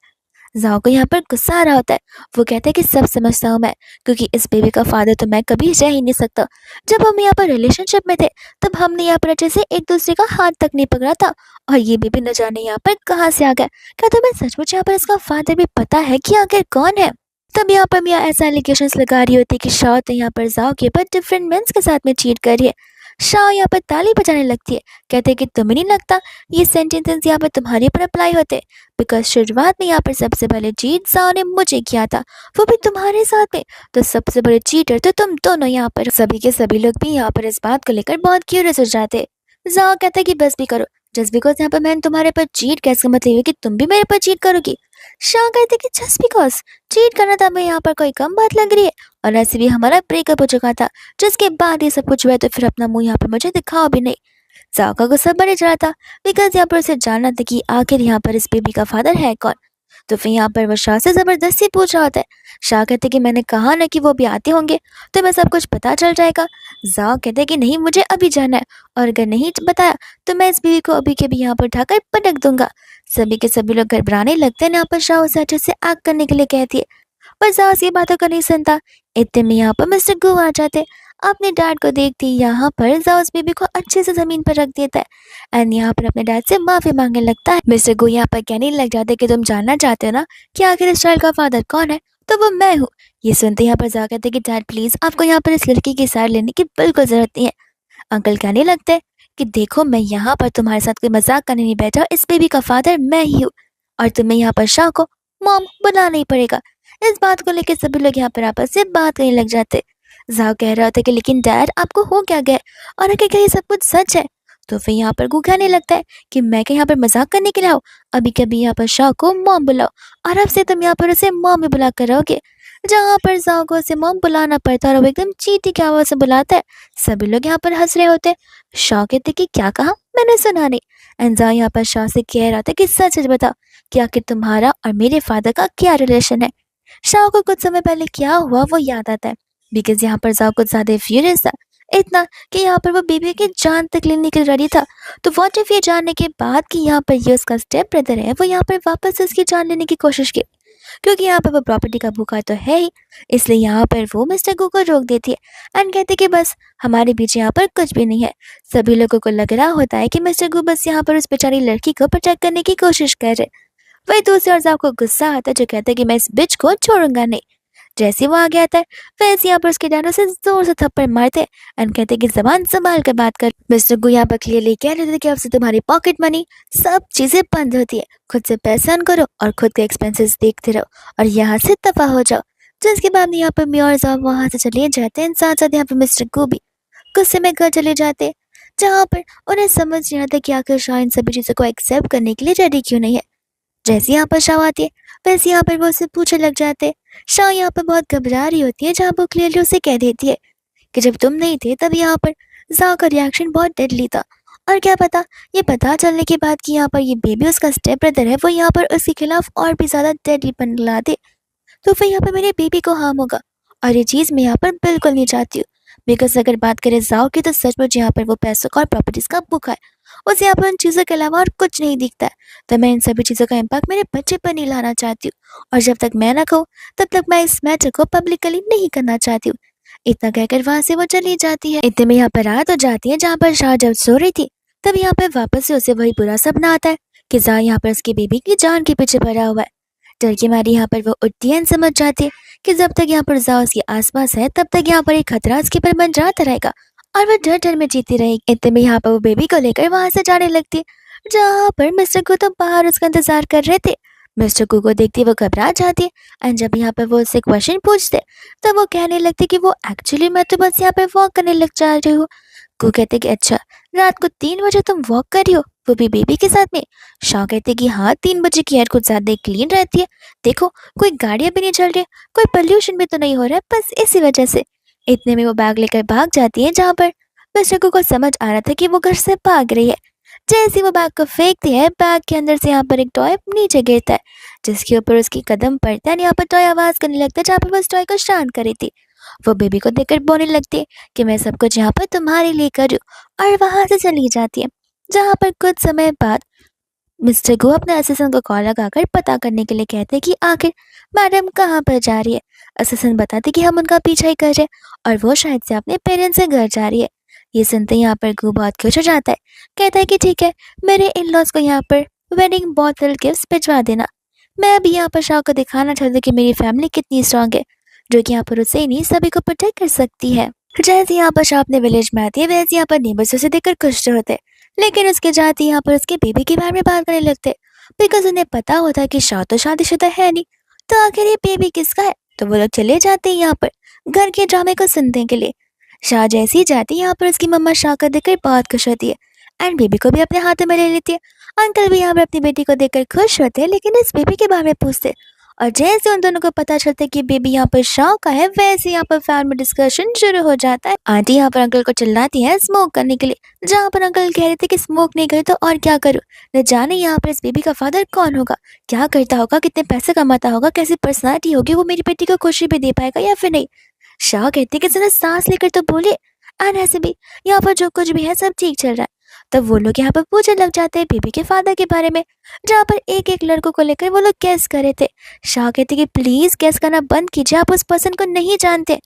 जाओ को यहाँ पर गुस्सा आ रहा होता है, वो कहता है कि सब समझता हूँ मैं, क्योंकि इस बेबी का फादर तो मैं कभी रह ही नहीं सकता। जब हम यहाँ पर रिलेशनशिप में थे तब हमने यहाँ पर अच्छे से एक दूसरे का हाथ तक नहीं पकड़ा था और ये बेबी न जाने यहाँ पर कहाँ से आ गया। क्या तुम्हें सचमुच यहाँ पर इसका फादर भी पता है कि आखिर कौन है? तब यहाँ पर मियाँ ऐसा एलिगेशंस लगा रही होती है कि शाह तो यहाँ पर जाओ के ऊपर डिफरेंट मेंस के साथ में चीट कर रही है। शाह यहाँ पर ताली बजाने लगती है, कहते हैं कि तुम्हें नहीं लगता ये सेंटेंसेस यहाँ पर तुम्हारे ऊपर अप्लाई होते, बिकॉज शुरुआत में यहाँ पर सबसे पहले चीट जाओ ने मुझे किया था, वो भी तुम्हारे साथ में, तो सबसे बड़े चीटर तो तुम दोनों यहाँ पर। सभी के सभी लोग भी यहाँ पर इस बात को लेकर बहुत क्यूरियस हो जाते। जाओ कहता है कि बस भी करो, जस्ट बिकॉज यहाँ पर मैंने तुम्हारे पर चीट कैसे मतलब है कि तुम भी मेरे पर चीट करोगी। शाह कहते कि जस्ट बिकॉज चीट करना था हमें यहाँ पर कोई कम बात लग रही है, और ऐसे भी हमारा ब्रेकअप हो चुका था जिसके बाद ये सब कुछ हुआ, तो फिर अपना मुंह यहाँ पर मुझे दिखाओ भी नहीं। जाओ का गुस्सा बढ़ जा रहा था बिकॉज यहाँ पर उसे जानना था कि आखिर यहाँ पर इस बेबी का फादर है कौन। तो फिर यहाँ पर वो शाह से जबरदस्ती पूछ रहा होता है। शाह कहते कि मैंने कहा ना कि वो भी आते होंगे तो मैं सब कुछ पता चल जाएगा। जाओ कहते कि नहीं मुझे अभी जाना है, और अगर नहीं बताया तो मैं इस बीवी को अभी के भी यहाँ पर उठाकर पटक दूंगा। सभी के सभी लोग घबराने लगते हैं। यहाँ पर शाह उसे अच्छे से एक्ट करने के लिए कहती है, पर जास ये बातों को नहीं सुनता। इतने में यहाँ पर मिस्टर गू आ जाते। अपने डैड को देखती यहाँ पर जाओस बेबी को अच्छे से जमीन पर रख देता है एंड यहाँ पर अपने डैड से माफी मांगने लगता है। मिस्टर गू यहाँ पर कहने लग जाते कि तुम जानना चाहते हो ना कि आखिर इस चाइल्ड का फादर कौन है, तो वो मैं हूँ। ये सुनते यहाँ पर जा कहते कि डैड प्लीज आपको यहाँ पर इस लड़की की साइड लेने की बिल्कुल जरूरत नहीं है। अंकल कहने लगते हैं कि देखो मैं यहाँ पर तुम्हारे साथ कोई मजाक करने नहीं बैठा, इस बेबी का फादर मैं ही हूँ और तुम्हें यहाँ पर शाह को मॉम बुलाना ही पड़ेगा। इस बात को लेकर सभी लोग यहाँ पर आपस से बात करने लग जाते। जाओ कह रहा था कि लेकिन डैड आपको हो क्या गया और आखिर क्या ये सब कुछ सच है? तो फिर यहाँ पर गू कहने लगता है कि मैं क्या यहाँ पर मजाक करने के लिए आऊँ, अभी कभी यहाँ पर शाह को मॉम बुलाओ और अब से तुम यहाँ पर उसे मॉम ही बुला कर रहोगे। जहाँ पर जाओ को उसे मॉम बुलाना पड़ता है और वो एकदम चीटी की आवाज से बुलाता है। सभी लोग यहाँ पर हंस रहे होते। शाह कहते कि क्या कहा, मैंने सुना नहीं। एंजा यहाँ पर शाह से कह रहा था कि सच सच बताओ कि आखिर तुम्हारा और मेरे फादर का क्या रिलेशन है। शाह को कुछ समय पहले क्या हुआ वो याद आता है बिकॉज यहाँ पर जाओ कुछ ज्यादा फ्यूरियस था, इतना कि यहाँ पर वो बेबी की जान तक लेने के लिए रेडी था। तो व्हाट इफ ये जानने के बाद कि यहाँ पर ये उसका स्टेप ब्रदर है, वो यहाँ पर वापस उसकी जान लेने की कोशिश की, क्योंकि यहाँ पर वो प्रॉपर्टी का भूखा तो है ही, इसलिए यहाँ पर वो मिस्टर गू को रोक देती है एंड कहते कि बस हमारे बीच यहाँ पर कुछ भी नहीं है। सभी लोगों को लग रहा होता है कि मिस्टर गू बस यहाँ पर उस बेचारी लड़की को प्रोटेक्ट करने की कोशिश कर रहे। वही दूसरी ओर साहब को गुस्सा आता है जो कहता है कि मैं इस बिच को छोड़ूंगा नहीं। जैसे वो आ गया था वैसे यहाँ पर उसके डैडो से जोर से थप्पड़ मारते एंड कहते कि जबान संभाल कर बात कर। मिस्टर गू यहाँ पर क्लियरली कह रहे थे कि अब से तुम्हारी पॉकेट मनी सब चीजें बंद होती है, खुद से पैसा अर्न करो और खुद के एक्सपेंसेस देखते रहो और यहाँ से दफा हो जाओ। जिसके बाद यहाँ पर म्योर साहब वहाँ से चले जाते हैं, साथ साथ यहाँ पर मिस्टर गू भी गुस्से में घर चले जाते, जहाँ पर उन्हें समझ नहीं आता कि आखिर शाह इन सभी चीजों को एक्सेप्ट करने के लिए रेडी क्यों नहीं है। जैसे यहाँ पर शाह आती है वैसे यहाँ पर वो उससे पूछने लग जाते शाह यहाँ पर बहुत घबरा रही होती है, जहाँ वो क्लियरली उसे कह देती है कि जब तुम नहीं थे तब यहाँ पर जा का रिएक्शन बहुत डेडली था। और क्या पता, ये पता चलने के बाद कि यहाँ पर ये बेबी उसका स्टेप ब्रदर है, वो यहाँ पर उसके खिलाफ और भी ज़्यादा डेडली पनला दे, तो फिर यहाँ पर मेरे बेबी को हार्म होगा। और ये चीज़ मैं यहाँ पर बिल्कुल नहीं चाहती हूँ। बिकॉज अगर बात करें जाओ की, तो सचमुच यहाँ पर वो पैसों का और प्रॉपर्टीज़ का भूखा है। उसे यहाँ पर उन चीज़ों के अलावा और कुछ नहीं दिखता है। तो मैं इन सभी चीज़ों का इम्पैक्ट मेरे बच्चे पर नहीं लाना चाहती हूँ, और जब तक मैं ना कहूँ तब तक मैं इस मैटर को पब्लिकली नहीं करना चाहती हूँ। इतना कहकर वहां से वो चली जाती है। इतने में यहाँ पर रात हो जाती है, जहाँ पर शाह जब सो रही थी तब यहाँ पर वापस से उसे वही बुरा सपना आता है कि जा यहाँ पर उसकी बेबी की जान के पीछे पड़ा हुआ है। डर की मारी यहाँ पर वो उठती है, समझ जाती है कि जब तक यहाँ पर जा उसके आसपास है तब तक यहाँ पर एक खतरा उसके पर मंडराता रहेगा, और वो डर डर में जीती रहेगी। इतने में यहाँ पर वो बेबी को लेकर वहां से जाने लगती है, जहाँ पर मिस्टर को तो बाहर उसका इंतजार कर रहे थे। मिस्टर को देखती वो घबरा जाती है, एंड जब यहाँ पर वो उससे क्वेश्चन पूछते तब वो कहने लगती कि वो एक्चुअली मैं तो बस यहाँ पे वॉक करने लग जा रही हूँ। को कहते कि अच्छा, रात को 3 बजे तुम वॉक कर रही हो, वो भी बेबी के साथ में। शाह कहते कि हाँ, 3 बजे की एयर कुछ ज्यादा क्लीन रहती है, देखो कोई गाड़ियां भी नहीं चल रही, कोई पोल्यूशन भी तो नहीं हो रहा है, बस इसी वजह से। इतने में वो बैग लेकर भाग जाती है, जहाँ पर मिस्टर को समझ आ रहा था कि वो घर से भाग रही है। जैसे वो बैग को फेंकती है, बैग के अंदर से यहाँ पर एक टॉय नीचे गिरता है, जिसके ऊपर उसकी कदम पड़ता है। यहाँ पर टॉय आवाज करने लगता है, जहाँ पर वो उस टॉय को शांत करी थी। वो बेबी को देखकर बोलने लगती है कि मैं सब कुछ यहाँ पर तुम्हारे लिए कर रही हूँ, और वहां से चली जाती है। जहाँ पर कुछ समय बाद मिस्टर गो अपने असिस्टेंट को कॉल लगाकर पता करने के लिए कहते कि आखिर मैडम कहाँ पर जा रही है। असिस्टेंट बताते कि हम उनका पीछा ही कर रहे हैं, और वो शायद से अपने पेरेंट्स से घर जा रही है। ये सुनते ही यहाँ पर गो बहुत खुश हो जाता है, कहता है कि ठीक है, मेरे इन लॉज को यहाँ पर वेडिंग बॉटल गिफ्ट भिजवा देना। मैं अभी यहाँ पर शाह को दिखाना चाहती हूँ कि मेरी फैमिली कितनी स्ट्रांग है, जो कि यहाँ पर उससे ही नहीं सभी को प्रोटेक्ट कर सकती है। जैसे यहाँ पर शाह अपने विलेज में आती है, वैसे यहाँ पर नेबर्स उसे देखकर खुश होते हैं, लेकिन उसके जाते यहाँ पर उसके बेबी के बारे में बात करने लगते, बिकॉज उन्हें पता होता है कि शाह तो शादीशुदा है नहीं, तो आखिर ये बेबी किसका है। तो वो लोग चले जाते हैं यहाँ पर घर के ड्रामे को सुनने के लिए। शाह जैसी जाती है, यहाँ पर उसकी मम्मा शाह को देखकर बहुत खुश होती है, एंड बेबी को भी अपने हाथों में ले लेती है। अंकल भी यहाँ पर अपनी बेटी को देखकर खुश होते हैं, लेकिन इस बेबी के बारे में पूछते, और जैसे उन दोनों को पता चलता है कि बेबी यहाँ पर शाह का है, वैसे यहाँ पर फैमिली डिस्कशन शुरू हो जाता है। आंटी यहाँ पर अंकल को चिल्लाती है स्मोक करने के लिए, जहाँ पर अंकल कह रहे थे कि स्मोक नहीं करे तो और क्या करूँ, न जाने यहाँ पर इस बेबी का फादर कौन होगा, क्या करता होगा, कितने पैसे कमाता होगा, कैसी पर्सनालिटी होगी, वो मेरी बेटी को खुशी भी दे पाएगा या फिर नहीं। शाह कहते कि जरा सांस लेकर तो बोले, एंड ऐसे भी यहाँ पर जो कुछ भी है सब ठीक चल रहा है। तब वो लोग यहाँ पर पूछने लग जाते हैं बेबी के फादर के बारे में, जहाँ पर एक एक लड़कों को लेकर वो लोग गेस कर रहे थे। शाह कहते कि प्लीज गेस करना बंद कीजिए, आप उस पर्सन को नहीं जानते।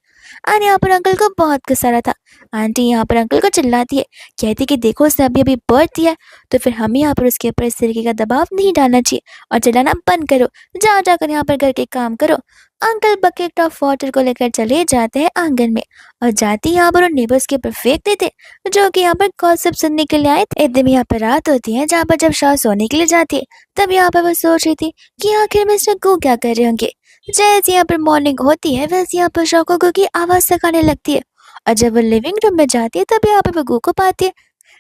एंड यहाँ पर अंकल को बहुत गुस्सा आ रहा था। आंटी यहाँ पर अंकल को चिल्लाती है, कहती कि देखो उसने अभी अभी बर्थ दिया है, तो फिर हम यहाँ पर उसके ऊपर इस तरीके का दबाव नहीं डालना चाहिए, और चिल्लाना बंद करो, जाकर यहाँ पर घर के काम करो। अंकल बकेट ऑफ वाटर को लेकर चले जाते हैं आंगन में, और जाते ही यहाँ पर उन नेबर्स के ऊपर फेंक देते, जो कि यहाँ पर गॉसिप सुनने के लिए आए थे। एकदम यहाँ पर रात होती है, जहाँ पर जब शाह सोने के लिए जाती है, तब यहाँ पर वो सोच रही थी कि आखिर मिस्टर गो क्या कर रहे होंगे। जैसे यहाँ पर मॉर्निंग होती है, वैसे यहाँ पर शाह को की आवाज तकाने लगती है, और जब वो लिविंग रूम में जाती है तब यहाँ पर वो गो को पाती है,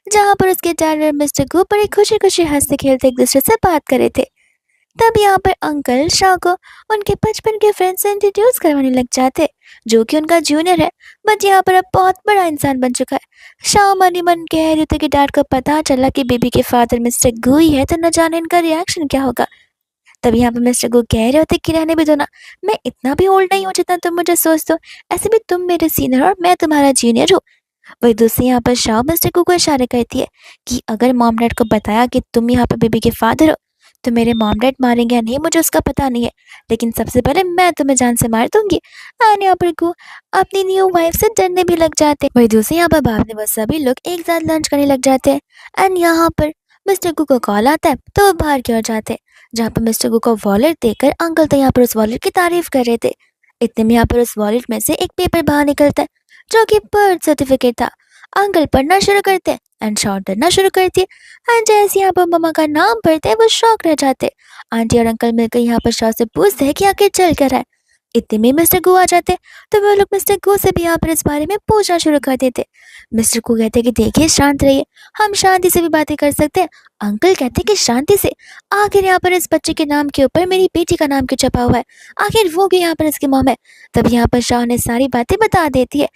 जहाँ पर उसके डैड और मिस्टर गो बड़े खुशी खुशी हंसते खेलते एक दूसरे से बात कर रहे थे। तब यहाँ पर अंकल शाह को उनके बचपन के फ्रेंड से इंट्रोड्यूस करवाने लग जाते, जो कि उनका जूनियर है, बट यहाँ पर अब बहुत बड़ा इंसान बन चुका है। शाह मन ही मन कह रहे थे कि डैड को पता चला कि बेबी के फादर मिस्टर गू ही है, तो न जाने इनका रिएक्शन क्या होगा। तब यहाँ पर मिस्टर गू कह रहे होते कि रहने भी दो ना, मैं इतना भी ओल्ड नहीं हूँ जितना तुम मुझे सोच दो, ऐसे भी तुम मेरे सीनियर और मैं तुम्हारा जूनियर हूँ। वही दूसरी यहाँ पर शाह मिस्टर गू को इशारा करती है कि अगर मॉम डैड को बताया कि तुम यहाँ पर बेबी के फादर हो, तो मेरे मॉम डैड मारेंगे या नहीं मुझे उसका पता नहीं है, लेकिन सबसे पहले मैं तुम्हें जान से मार दूंगी। एंड यहाँ पर गो अपनी न्यू वाइफ से डरने भी लग जाते हैं। वही दूसरे यहाँ पर बाद में वो सभी लोग एक साथ लंच करने लग जाते हैं, एंड यहाँ पर मिस्टर गू को कॉल आता है, तो वो बाहर की ओर जाते हैं, जहाँ पर मिस्टर गू को वॉलेट देकर अंकल तो यहाँ पर उस वॉलेट की तारीफ कर रहे थे। इतने में यहाँ पर उस वॉलेट में से एक पेपर बाहर निकलता है, जो कि बर्थ सर्टिफिकेट था। अंकल पढ़ना शुरू करते हैं, एंड शॉर्ट डरना शुरू करती है, एंड जैसे यहाँ पर मम्मा का नाम पढ़ते हैं वो शॉक रह जाते। आंटी और अंकल मिलकर यहाँ पर शॉर्ट से पूछते हैं कि आखिर चल कर रहा है। इतने में मिस्टर गू आ जाते, तो वो लोग मिस्टर गू से भी यहाँ पर इस बारे में पूछना शुरू कर देते। मिस्टर गू कहते कि देखिए शांत रहिए, हम शांति से भी बातें कर सकते हैं, अंकल कहते कि शांति से, आखिर यहाँ पर इस बच्चे के नाम के ऊपर मेरी बेटी का नाम क्यों छपा हुआ है, आखिर वो क्यों यहाँ पर इसकी मॉम है। तब यहाँ पर शाह ने सारी बातें बता देती है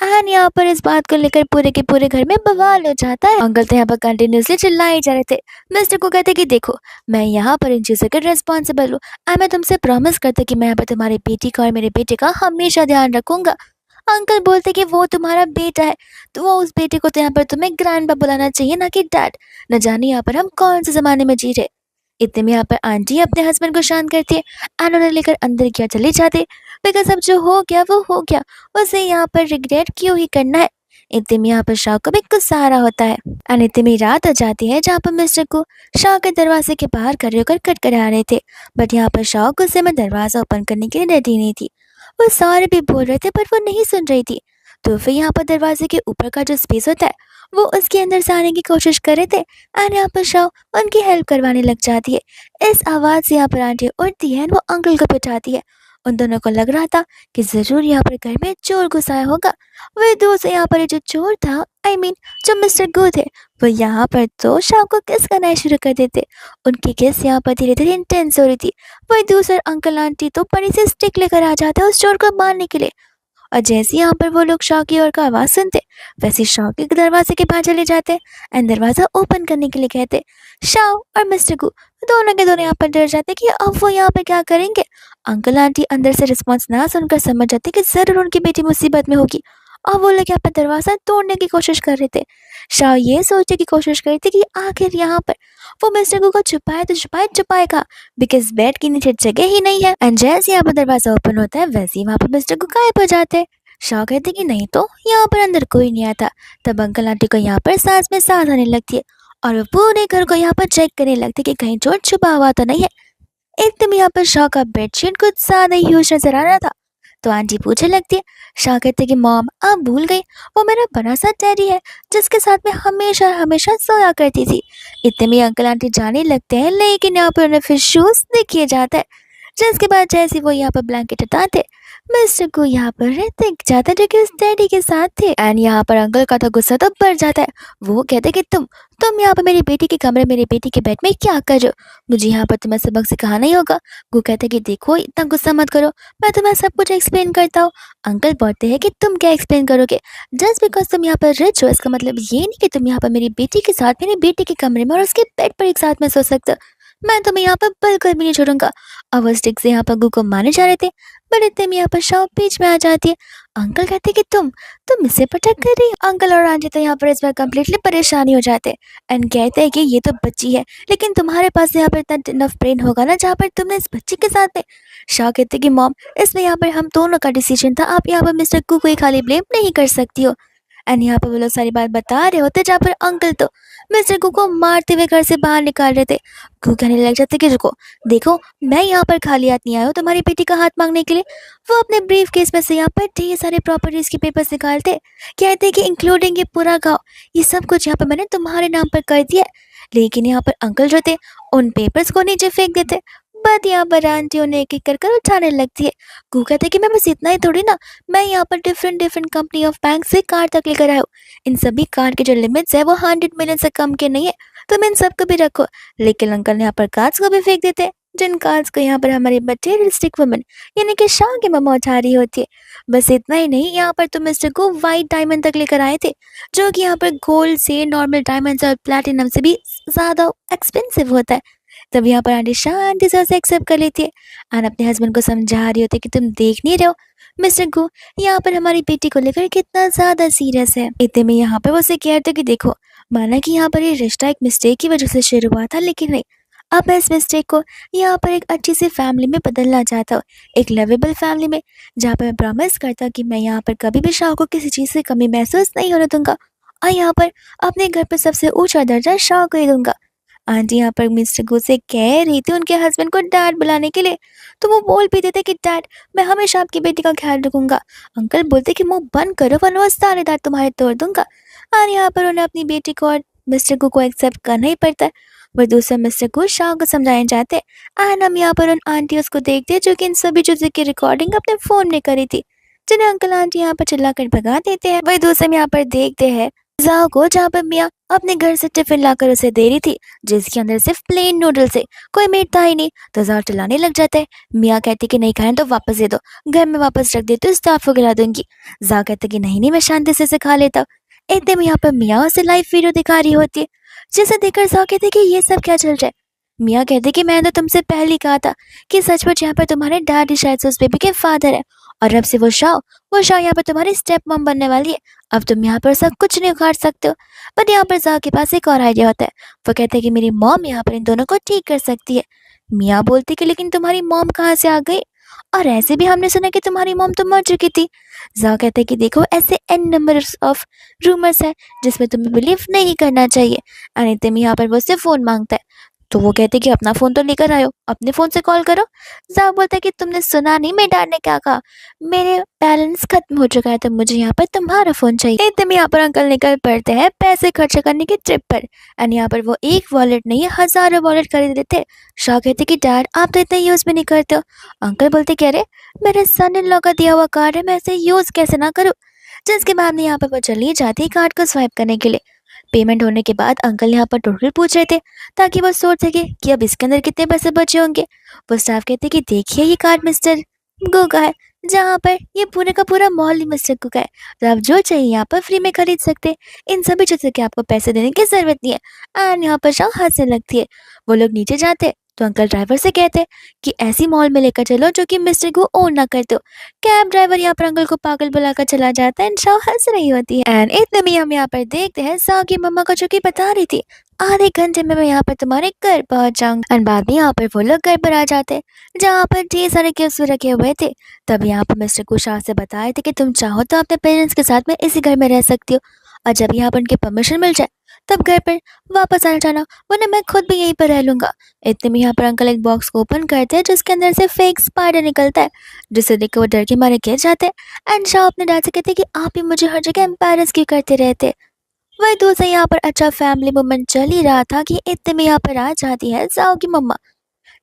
एंड यहाँ पर इस बात को लेकर पूरे के पूरे घर में बवाल हो जाता है। अंकल तो यहाँ पर कंटिन्यूसली चिल्लाए जा रहे थे। मिस्टर को कहते कि देखो, मैं यहाँ पर इन चीज़ों के रिस्पॉन्सिबल हूँ एंड मैं तुमसे प्रॉमिस करता कि मैं यहाँ पर तुम्हारी बेटी का और मेरे बेटे का हमेशा ध्यान रखूंगा। अंकल बोलते कि वो तुम्हारा बेटा है, तो वो उस बेटे को तो यहाँ पर तुम्हें ग्रैंडपा बुलाना चाहिए, ना कि डैड। न जाने यहाँ पर हम कौन से ज़माने में जी रहे। इतने में यहाँ पर आंटी अपने हस्बैंड को शांत करती है एंड उन्हें लेकर अंदर क्या चले जाते, बिकॉज अब जो हो गया वो हो गया, उसे यहाँ पर रिग्रेट क्यों ही करना है। इतने में यहाँ पर शाह को भी गुस्सा आ रहा होता है एंड इतने में रात आ जाती है जहाँ पर मिस्टर को शाह के दरवाजे के बाहर खड़े होकर खटखटा रहे थे, बट यहाँ पर शाह गुस्से में दरवाजा ओपन करने के लिए रेडी नहीं थी। वो सारे भी बोल रहे थे पर वो नहीं सुन रही थी। तो फिर यहाँ पर दरवाजे के ऊपर का जो स्पेस होता है वो उसके अंदर से आने की कोशिश कर रहे थे एंड यहाँ पर शाह उनकी हेल्प करवाने लग जाती है। इस आवाज़ से यहाँ पर आंटी उठती है और वो अंकल को पिटाती है। उन दोनों को लग रहा था कि ज़रूर यहाँ पर घर में चोर घुस आया होगा। वह दूसरे यहाँ पर जो चोर था, आई मीन जो मिस्टर गो थे, वो यहाँ पर तो शाह को किस करना शुरू कर देते। उनकी किस यहाँ पर धीरे धीरे इंटेंस हो रही थी। वही दूसरे अंकल आंटी तो बड़ी सी स्टिक लेकर आ जाते हैं उस चोर को मारने के लिए। और जैसे यहाँ पर वो लोग शाह की ओर का आवाज़ सुनते, वैसे शाह के दरवाजे के पास चले जाते एंड दरवाज़ा ओपन करने के लिए कहते। शाह और मिस्टर गु दोनों के दोनों यहाँ पर डर जाते कि अब वो यहाँ पर क्या करेंगे। अंकल आंटी अंदर से रिस्पॉन्स ना सुनकर समझ जाते कि ज़रूर उनकी बेटी मुसीबत में होगी और वो लोग यहाँ पर दरवाज़ा तोड़ने की कोशिश कर रहे थे। शाह ये सोचने की कोशिश कर रही थी कि आखिर यहाँ पर वो मिस्टर गु को छुपाए तो छुपाएगा, बिकॉज बेड के नीचे जगह ही नहीं है। एंड जैसे यहाँ पर दरवाजा ओपन होता है वैसे ही वहाँ पर मिस्टर गु गायब हो जाते हैं। शाह कहते कि नहीं तो यहाँ पर अंदर कोई नहीं आता। तब अंकल आंटी को यहाँ पर सांस में सांस आने लगती है और वो पूरे घर को यहाँ पर चेक करने लगते कि कहीं चोर छुपा हुआ तो नहीं है। एकदम यहाँ पर शाह का बेडशीट कुछ ज्यादा ही ह्यूज नजर आ रहा था। तो आंटी पूछने लगती है। शाह कहते कि मॉम आप भूल गई, वो मेरा बड़ा सा टेडी है जिसके साथ मैं हमेशा हमेशा सोया करती थी। इतने में अंकल आंटी जाने लगते हैं, लेकिन यहाँ पर उन्हें फिर शूज दिखे जाता है। जिसके बाद जैसे वो यहाँ पर ब्लैंकेट हटाते, मिस्टर को यहाँ पर दिख जाता है जो कि उस डैडी के साथ थे। एंड यहाँ पर अंकल का तो गुस्सा तो बढ़ जाता है। वो कहते कि तुम यहाँ पर मेरी बेटी के कमरे मेरी बेटी के बेड में क्या कर रहे हो, मुझे यहाँ पर तुम्हें सबक सिखाना ही होगा। वो कहते कि देखो इतना गुस्सा मत करो, मैं तुम्हें सब कुछ एक्सप्लेन करता हूँ। अंकल बोलते हैं कि तुम क्या एक्सप्लेन करोगे, जस्ट बिकॉज तुम यहाँ पर रिच हो इसका मतलब ये नहीं कि तुम यहाँ पर मेरी बेटी के साथ मेरी बेटी के कमरे में और उसके बेड पर एक साथ में सो सकते हो। मैं तुम्हें यहाँ पर बिल्कुल भी नहीं छोड़ूंगा। और वो स्टिक से यहाँ पर गु को मारने जा रहे थे, बट इतने में यहाँ पर शाह बीच में आ जाती है। अंकल कहते कि तुम इससे प्रोटेक्ट कर रही हो। अंकल और आंटी तो यहाँ पर इस बार कम्प्लीटली परेशानी हो जाते हैं एंड कहते हैं कि ये तो बच्ची है, लेकिन तुम्हारे पास यहाँ पर इतना इनफ ब्रेन होगा ना जहाँ पर तुमने इस बच्ची के साथ में। शाह कहते कि मॉम इसमें यहाँ पर हम दोनों का डिसीजन था, आप यहाँ पर मिस्टर कू को ही खाली ब्लेम नहीं कर सकती हो। एंड यहाँ पर वो लोग सारी बात बता रहे होते जहाँ पर अंकल तो मिस्टर कू को मारते हुए घर से बाहर निकाल रहे थे। कू कहने लग जाते कि रुको, देखो मैं यहाँ पर खाली हाथ नहीं आया हूँ तुम्हारी बेटी का हाथ मांगने के लिए। वो अपने ब्रीफ केस में से यहाँ पर ढेर सारे प्रॉपर्टीज के पेपर्स निकालते, कहते कि इंक्लूडिंग ये पूरा गाँव, ये सब कुछ यहाँ पर मैंने तुम्हारे नाम पर कर दिया। लेकिन यहाँ पर अंकल जो थे उन पेपर्स को नीचे फेंक देते, बट यहाँ पर आंटी उन्हें एक एक कर कर उठाने लगती है। कू कहते कि मैं बस इतना ही थोड़ी ना, मैं यहाँ पर different different company of bank से कार्ड तक लेकर आया हूँ। इन सभी कार्ड के जो लिमिट्स है वो 100 मिलियन से कम के नहीं है, तुम इन सबको भी रखो। लेकिन अंकल यहाँ पर कार्ड्स को भी फेंक देते हैं, जिन कार्ड्स को यहाँ पर हमारी मटेरियलिस्टिक वुमन यानी कि शाह की मम्मा उठा रही होती है। बस इतना ही नहीं, यहाँ पर तो मिस्टर को वाइट डायमंड तक लेकर आए थे, जो कि यहाँ पर गोल्ड से, नॉर्मल डायमंड और प्लैटिनम से भी ज़्यादा एक्सपेंसिव होता है। तब यहाँ पर आंटी शांति से उसे एक्सेप्ट कर लेती है और अपने हस्बैंड को समझा रही होती है कि तुम देख नहीं रहे हो मिस्टर गो यहाँ पर हमारी बेटी को लेकर कितना ज्यादा सीरियस है। इतने में यहाँ पर वो उसे कहते कि देखो, माना कि यहाँ पर ये रिश्ता एक मिस्टेक की वजह से शुरू हुआ था, लेकिन नहीं, अब मैं इस मिस्टेक को यहाँ पर एक अच्छी सी फैमिली में बदलना चाहता हूँ, एक लवेबल फैमिली में, जहाँ पर मैं प्रॉमिस करता हूँ कि मैं यहाँ पर कभी भी शाह को किसी चीज़ की कमी महसूस नहीं होने दूंगा और यहाँ पर अपने घर पर सबसे ऊंचा दर्जा शाह को ही दूंगा। आंटी यहाँ पर मिस्टर गो से कह रही थी उनके हस्बैंड को डैड बुलाने के लिए, तो वो बोल भी देते कि डैड मैं हमेशा आपकी बेटी का ख्याल रखूंगा। अंकल बोलते कि मुंह बंद करो वरना वो सारे दांत तुम्हारे तोड़ दूंगा। और यहाँ पर उन्हें अपनी बेटी को और मिस्टर गो को एक्सेप्ट करना ही पड़ता है। वह दूसरा मिस्टर गो शाह को समझाने चाहते एंड हम यहाँ पर उन आंटी उसको देखते हैं जो कि इन सभी चीज़ों की रिकॉर्डिंग अपने फ़ोन में करी थी, जिन्हें अंकल आंटी यहाँ पर चिल्ला कर भगा देते हैं। वही दूसरे में यहाँ पर देखते हैं जाओ को जहाँ पर मियाँ अपने घर से टिफिन लाकर उसे दे रही थी, जिसके अंदर सिर्फ प्लेन नूडल्स थे, कोई मीट था ही नहीं। तो जाओ चिल्लाने लग जाता है। मियाँ कहती कि नहीं खाए तो वापस दे दो, घर में वापस रख देती हूँ, स्टाफ को खिला दूंगी। जाओ कहते कि नहीं नहीं, मैं शांति से इसे खा लेता हूँ। एकदम यहाँ पर मियाँ उसे लाइव वीडियो दिखा रही होती है, जिसे देखकर जाओ कहते कि ये सब क्या चल रहा है। मियाँ कहते कि मैंने तो तुमसे पहले ही कहा था कि सचमुच यहाँ पर तुम्हारे डैडी शायद से उस बेबी के फादर है, और अब से वो शाह यहाँ पर तुम्हारी स्टेप मॉम बनने वाली है। अब तुम यहाँ पर सब कुछ नहीं उखाड़ सकते हो। बट यहाँ पर जाओ के पास एक और आइडिया होता है। वो कहते हैं कि मेरी मॉम यहाँ पर इन दोनों को ठीक कर सकती है। मियाँ बोलती कि लेकिन तुम्हारी मॉम कहाँ से आ गई, और ऐसे भी हमने सुना कि तुम्हारी मॉम तो मर चुकी थी। जाओ कहते हैं कि देखो ऐसे एन नंबर्स ऑफ रूमर्स है जिसमें तुम्हें बिलीव नहीं करना चाहिए। अनितिम यहाँ पर वो उससे फोन मांगता है, तो वो कहते कि अपना फोन तो लेकर आयो, अपने फोन से कॉल करो। जाओ बोलता है कि तुमने सुना नहीं मेरे डैड ने क्या कहा, मेरे बैलेंस खत्म हो चुका है, तो मुझे यहाँ पर तुम्हारा फोन चाहिए। एकदम यहाँ पर अंकल निकल पड़ते हैं पैसे खर्च करने की ट्रिप पर, एंड यहाँ पर वो एक वॉलेट नहीं हजारों वॉलेट खरीद लेते। शाह कहते कि डैड आप तो इतना यूज भी नहीं करते हो। अंकल बोलते कह रहे मेरे सन इन लॉ का दिया हुआ कार्ड है, मैं इसे यूज कैसे ना करूँ। जिसके बाद में यहाँ पर वो चली जाती है कार्ड को स्वाइप करने के लिए। पेमेंट होने के बाद अंकल यहाँ पर टोटल पूछ रहे थे ताकि वो सोच सके कि अब इसके अंदर कितने पैसे बचे होंगे। वो स्टाफ कहते कि देखिए ये कार्ड मिस्टर गो का है, जहाँ पर ये पूरे का पूरा मॉल ही मिस्टर गो का है, तो आप जो चाहिए यहाँ पर फ्री में खरीद सकते हैं। इन सभी चीज़ों के आपको पैसे देने की जरूरत नहीं है। एंड यहाँ पर शाह हंसने लगती है। वो लोग नीचे जाते तो अंकल ड्राइवर से कहते हैं कि ऐसी मॉल में लेकर चलो जो कि मिस्टर को ओन ना करते हो। कैब ड्राइवर यहाँ पर अंकल को पागल बुलाकर चला जाता है एंड शाह हंस रही होती है। एंड इतने में हम यहाँ पर देखते हैं शाह की मम्मा को जो कि बता रही थी आधे घंटे में मैं यहाँ पर तुम्हारे घर पहुंच जाऊंगी। एंड बाद में यहाँ पर वो लोग घर पर आ जाते हैं जहाँ पर ढेर सारे गिफ्ट रखे हुए थे। तब यहाँ पर मिस्टर को शाह से बताए थे कि तुम चाहो तो अपने पेरेंट्स के साथ में इसी घर में रह सकती हो, और जब यहाँ पर उनकी परमिशन मिल जाए तब घर पर वापस आ जाना, वरना मैं खुद भी यहीं पर रह लूंगा। इतने में यहाँ पर अंकल एक बॉक्स को ओपन करते हैं जिसके अंदर से फेक स्पाइडर निकलता है, जिसे देख वो डर के मारे गिर जाते हैं। एंड शाह अपने डैड से कहते हैं कि आप ही मुझे हर जगह एम्बैरस क्यों करते रहते। वही दूसरा यहाँ पर अच्छा फैमिली मोमेंट चल ही रहा था कि इतने में यहाँ पर आ जाती है जाओ की मम्मा,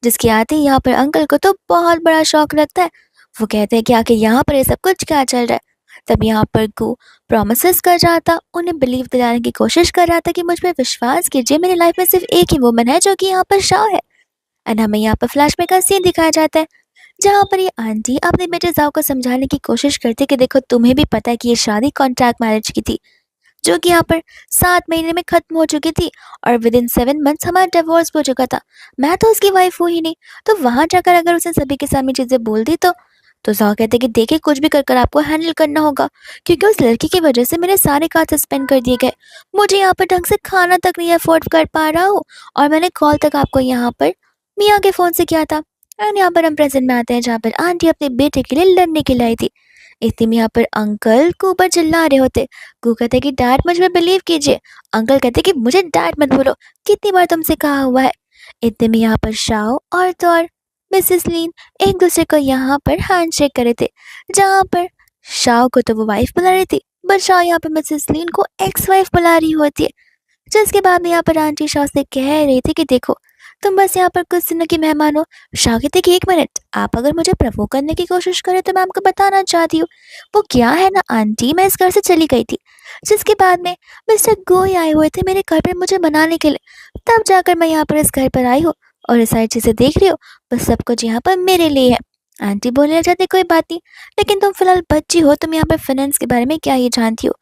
जिसके आते ही यहाँ पर अंकल को तो बहुत बड़ा शौक लगता है। वो कहते हैं कि आखिर यहाँ पर ये सब कुछ क्या चल रहा है। तब यहाँ पर गो प्रोमिस कर रहा था, उन्हें बिलीव दिलाने की कोशिश कर रहा था कि मुझ पर विश्वास कीजिए, मेरी लाइफ में सिर्फ एक ही वुमन है जो कि यहाँ पर शाह है। एंड हमें यहाँ पर फ्लैशबैक का सीन दिखाया जाता है जहाँ पर ये आंटी अपने बेटे जाओ को समझाने की कोशिश करती है कि देखो तुम्हें भी पता है कि ये शादी कॉन्ट्रैक्ट मैरिज की थी, जो कि यहाँ पर 7 महीने में खत्म हो चुकी थी, और विद इन 7 मंथ्स हमारा डिवोर्स हो चुका था। मैं तो उसकी वाइफ हूँ ही नहीं, तो वहां जाकर अगर उसे सभी के सामने चीजें बोल दी तो जाओ कहते कि देखिए कुछ भी कर कर आपको हैंडल करना होगा, क्योंकि उस लड़की की वजह से मेरे सारे कार्ड सस्पेंड कर दिए गए। मुझे यहाँ पर ढंग से खाना तक नहीं अफोर्ड कर पा रहा हूँ, और मैंने कॉल तक आपको यहाँ पर मियाँ के फोन से किया था। एंड यहाँ पर हम प्रेजेंट में आते हैं जहाँ पर आंटी अपने बेटे के लिए लड़ने के लिए आई थी। इतने में यहाँ पर अंकल के ऊपर चिल्ला रहे होते। गु कहते कि डैड मुझ में बिलीव कीजिए। अंकल कहते कि मुझे डैड मत बोलो, कितनी बार तुमसे कहा हुआ है। इतने में यहाँ पर शाओ और तो और मिसेस लीन एक दूसरे को यहाँ पर हैंडशेक करे थे, जहाँ पर शाओ को तो वो वाइफ बुला रही थी, बट शाओ यहाँ पर मिसेस लीन को एक्स वाइफ बुला रही होती है। जिसके बाद में यहाँ पर आंटी शाह से कह रही थी कि देखो तुम बस यहाँ पर कुछ दिनों की मेहमान हो। शाह कहते कि 1 मिनट, आप अगर मुझे प्रवोक करने की कोशिश करें तो मैं आपको बताना चाहती हूँ। वो क्या है ना आंटी, मैं इस घर से चली गई थी, जिसके बाद में मिस्टर गोई आए हुए थे मेरे घर पर मुझे मनाने के लिए, तब जाकर मैं यहाँ पर इस घर पर आई हूँ, और ये सारी चीजें देख रही हो, बस सब कुछ यहाँ पर मेरे लिए है। आंटी बोलने लग जाती कोई बात नहीं, लेकिन तुम फिलहाल बच्ची हो, तुम यहाँ पर फाइनेंस के बारे में क्या ही जानती हो।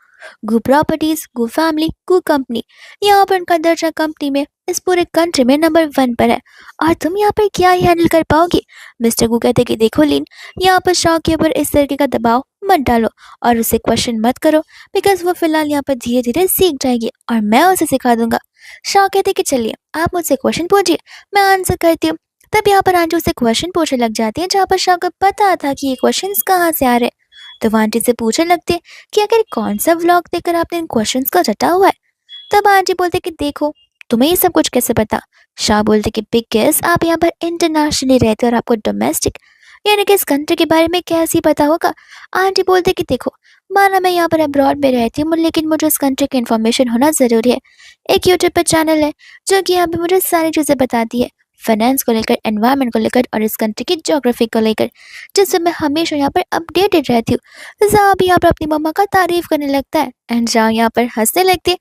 गु प्रॉपर्टीज, गु फैमिली, गु कंपनी, यहाँ पर उनका दर्जा कंपनी में इस पूरे कंट्री में नंबर 1 पर है, और तुम यहाँ पर क्या ही हैंडल कर पाओगी। मिस्टर गु कहते कि देखो लीन, यहाँ पर शाह के ऊपर इस तरीके का दबाव मत डालो और उसे क्वेश्चन मत करो, बिकॉज वो फिलहाल यहाँ पर धीरे धीरे सीख जाएगी और मैं उसे सिखा दूंगा। शाह कहते कि चलिए आप मुझसे क्वेश्चन पूछिए, मैं आंसर करती हूँ। तब यहाँ पर आंटी से क्वेश्चन पूछने लग जाती है, जहाँ पर शाह को पता था कि ये क्वेश्चन कहाँ से आ रहे हैं। तो वो आंटी से पूछने लगते कि आखिर कौन सा व्लॉग देखकर आपने इन क्वेश्चंस को रटा हुआ है। तब आंटी बोलते कि देखो तुम्हें ये सब कुछ कैसे पता। शाह बोलते कि बिकॉज आप यहाँ पर इंटरनेशनली रहते हो और आपको डोमेस्टिक यानी कि इस कंट्री के बारे में कैसे ही पता होगा। आंटी बोलते कि देखो माना मैं यहाँ पर अब्रॉड में रहती हूँ, लेकिन मुझे इस कंट्री की इन्फॉर्मेशन होना ज़रूरी है। एक यूट्यूब पर चैनल है जो कि यहाँ पे मुझे सारी चीज़ें बताती है, फाइनेंस को लेकर, एनवायरनमेंट को लेकर और इस कंट्री की ज्योग्राफी को लेकर, जिससे मैं हमेशा यहाँ पर अपडेटेड रहती हूँ। जहाँ भी यहाँ पर अपनी मम्मा का तारीफ करने लगता है एंड जहाँ यहाँ पर हंसने लगती है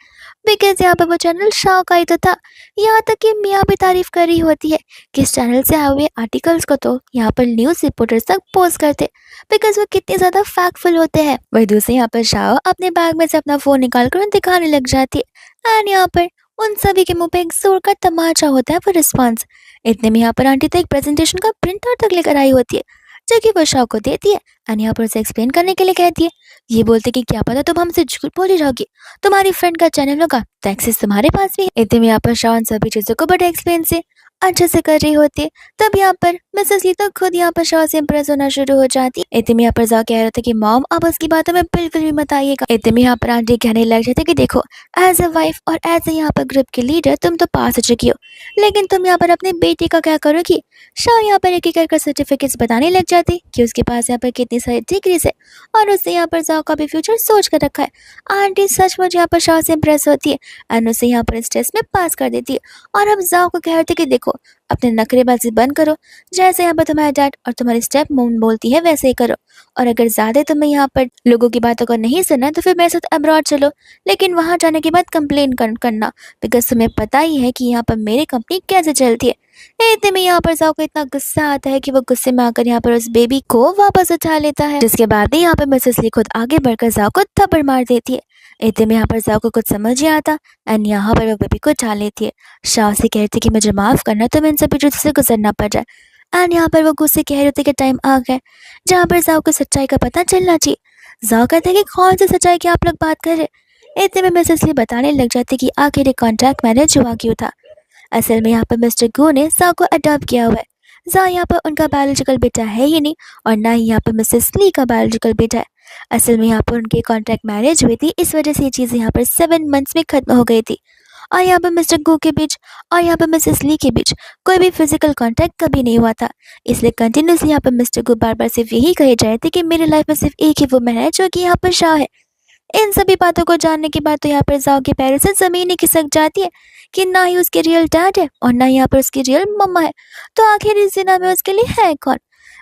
बिकॉज यहाँ पर वो चैनल शौक आई तो था। यहाँ तक कि मियाँ भी तारीफ कर रही होती है कि इस चैनल से आए हुए आर्टिकल्स को तो यहाँ पर न्यूज़ रिपोर्टर्स तक पोस्ट करते बिकॉज वो कितने ज़्यादा फैक्टफुल होते हैं। वही दूसरे यहाँ पर शाह अपने बैग में से अपना फ़ोन निकाल कर उन्हें दिखाने लग जाती है एंड यहाँ पर उन सभी के मुंह पे एक जोर का तमाचा होता है वो रिस्पॉन्स। इतने में यहाँ पर आंटी तो एक प्रेजेंटेशन का प्रिंट आउट तक लेकर आई होती है जो कि वो शाह को देती है एंड यहाँ पर उसे एक्सप्लेन करने के लिए कहती है। ये बोलते कि क्या पता तुम हमसे झूठ बोली जाओगी, तुम्हारी फ्रेंड का चैनल होगा तो एक्सेस तुम्हारे पास भी है। इतने में यहाँ पर शाह उन सभी चीज़ों को बड़े एक्सप्लेन से अच्छे से कर रही होती है। तब यहाँ पर मिसेस ली तो खुद यहाँ पर शाह से इम्प्रेस होना शुरू हो जाती है। इतने में यहाँ पर जा कह रहे थे कि मॉम आप उसकी बातों में बिल्कुल भी मत आइएगा। इतने में यहाँ पर आंटी कहने लग जाते कि देखो एज ए वाइफ और एज ए यहाँ पर ग्रुप की लीडर तुम तो पास हो चुकी हो, लेकिन तुम यहाँ पर अपनी बेटी का क्या करोगी। शाह यहाँ पर एक एक करके सर्टिफिकेट्स बताने लग जाती कि उसके पास यहाँ पर कितनी सारी डिग्रीज है और उससे यहाँ पर जाओ का भी फ्यूचर सोच कर रखा है। आंटी सचमुच यहाँ पर शाह से इम्प्रेस होती है एंड उसे यहाँ पर इस टेस्ट में पास कर देती है। और अब जाओ को कह रहे थे कि देखो अपने नखरेबाजी बंद करो, जैसे यहाँ पर तुम्हारे डैड और तुम्हारी स्टेप मॉम बोलती है वैसे ही करो, और अगर ज़्यादा तुम्हें यहाँ पर लोगों की बातों को नहीं सुनना तो फिर मेरे साथ अब्रॉड चलो, लेकिन वहाँ जाने के बाद कंप्लेन करना बिकॉज तुम्हें पता ही है कि यहाँ पर मेरी कंपनी कैसे चलती है। इतने में यहाँ पर जाओ को इतना गुस्सा आता है कि वो गुस्से में आकर यहाँ पर उस बेबी को वापस उठा लेता है, जिसके बाद ही यहाँ पर मिसेस ली खुद आगे बढ़कर जाओ को थप्पड़ मार देती है। इतने में यहाँ पर जाओ को कुछ समझ ही आता एंड यहाँ पर वो बेबी को उठा लेती है। शाह से कहती कि मुझे माफ़ करना, तुम्हें इन सभी चीज़ों से गुजरना पड़ रहा है एंड यहाँ पर वो गुस्से कह रहे थे कि टाइम आ गया जहाँ पर जाओ को सच्चाई का पता चलना चाहिए। जाओ कहते हैं कि कौन सी सच्चाई की आप लोग बात कर रहे। इतने में मिसेस ली बताने लग जाती कि आखिर एक कॉन्ट्रैक्ट मैरिज हुआ क्यों था। असल में यहाँ पर मिस्टर गो ने जा को अडॉप्ट किया हुआ है। जा यहाँ पर उनका बायोलॉजिकल बेटा है ही नहीं और ना ही यहाँ पर मिसेस ली का बायोलॉजिकल बेटा है। असल में यहाँ पर उनकी कॉन्ट्रैक्ट मैरिज हुई थी, इस वजह से ये चीज़ यहाँ पर 7 मंथ्स में खत्म हो गई थी और यहाँ पर मिस्टर गो के बीच और यहाँ पर मिसेस ली के बीच कोई भी फिजिकल कांटेक्ट कभी नहीं हुआ था। इसलिए कंटिन्यूसली यहाँ पर मिस्टर गो बार बार सिर्फ यही कहे जाए थे कि मेरी लाइफ में सिर्फ एक ही वुमन है जो कि यहाँ पर शाह है। इन सभी बातों को जानने के बाद तो यहाँ पर जाओ के पैरों से ज़मीन ही खिसक जाती है कि ना ही उसके रियल डैड है और ना यहाँ पर उसकी रियल मम्मा है, तो आखिर इस जिना में उसके लिए है कौन।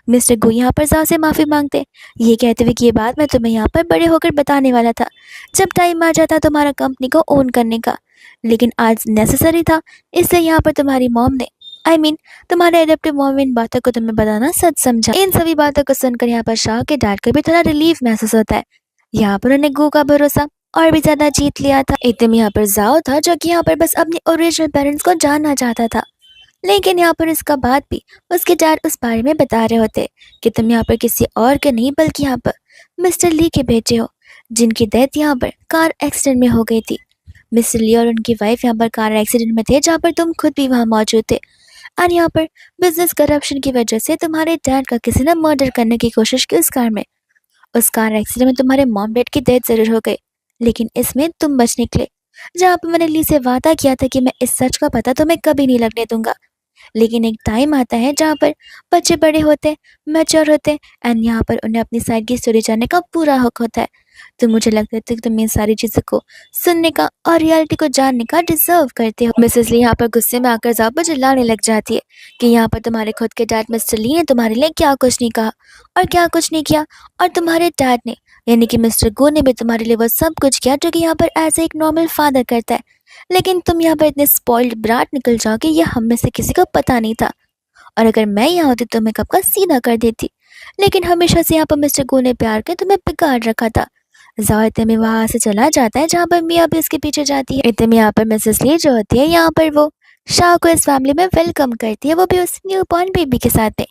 मिस्टर गो यहाँ पर जाओ से माफ़ी मांगते, ये कहते हुए कि ये बात मैं तुम्हें यहाँ पर बड़े होकर बताने वाला था जब टाइम आ जाता तुम्हारा कंपनी को ओन करने का, लेकिन आज नेसेसरी था, इससे यहाँ पर तुम्हारी मॉम ने तुम्हारे एडप्टिव मॉम इन बातों को तुम्हें बताना सच समझा। इन सभी बातों को सुनकर यहाँ पर शाह के डैड को भी थोड़ा रिलीफ महसूस होता है। यहाँ पर उन्हें गो का भरोसा और भी ज्यादा जीत लिया था। एकदम यहाँ पर जाओ था जो कि यहाँ पर बस अपने ओरिजिनल पेरेंट्स को जानना चाहता था, लेकिन यहाँ पर इसका बाद भी उसके डैड उस बारे में बता रहे होते कि तुम यहाँ पर किसी और के नहीं बल्कि यहाँ पर मिस्टर ली के बेटे हो जिनकी डेथ यहाँ पर कार एक्सीडेंट में हो गई थी। मिस्टर ली और उनकी वाइफ यहाँ पर कार एक्सीडेंट में थे जहाँ पर तुम खुद भी वहाँ मौजूद थे और यहाँ पर बिजनेस करप्शन की वजह से तुम्हारे डैड का किसी ने मर्डर करने की कोशिश की उस कार में। उस कार एक्सीडेंट में तुम्हारे मॉम डैड की डेथ जरूर हो गई, लेकिन इसमें तुम बच निकले। जहाँ पर मैंने ली से वादा किया था कि मैं इस सच का पता तुम्हें कभी नहीं लगने दूंगा, लेकिन एक टाइम आता है जहाँ पर बच्चे बड़े होते, मैच्योर होते एंड यहाँ पर उन्हें अपनी साइड की स्टोरी जानने का पूरा हक होता है। तो मुझे लगता है कि तुम इन सारी चीज़ों को सुनने का और रियलिटी को जानने का डिजर्व करते हो। मिसेस ली यहाँ पर गुस्से में आकर जाओ पर चिल्लाने लग जाती है कि यहाँ पर तुम्हारे खुद के डैड मिस्टर ली ने तुम्हारे लिए क्या कुछ नहीं कहा और क्या कुछ नहीं किया, और तुम्हारे डैड ने यानी कि मिस्टर गो ने भी तुम्हारे लिए वो सब कुछ किया जो कि यहाँ पर एज एक नॉर्मल फादर करता है, लेकिन तुम यहाँ पर इतने स्पॉइल्ड ब्राट निकल जाओ कि यह हम में से किसी को पता नहीं था, और अगर मैं यहाँ होती तो मैं कब का सीधा कर देती, लेकिन हमेशा से यहाँ पर मिस्टर गो ने प्यार कर तुम्हें बिगाड़ रखा था। जाओ इतने में वहाँ से चला जाता है जहाँ पर मियाँ भी इसके पीछे जाती है। इतने में यहाँ पर मिसेस ली जो होती है यहाँ पर वो शाह को इस फैमिली में वेलकम करती है, वो भी उस न्यू बॉर्न बेबी के साथ में।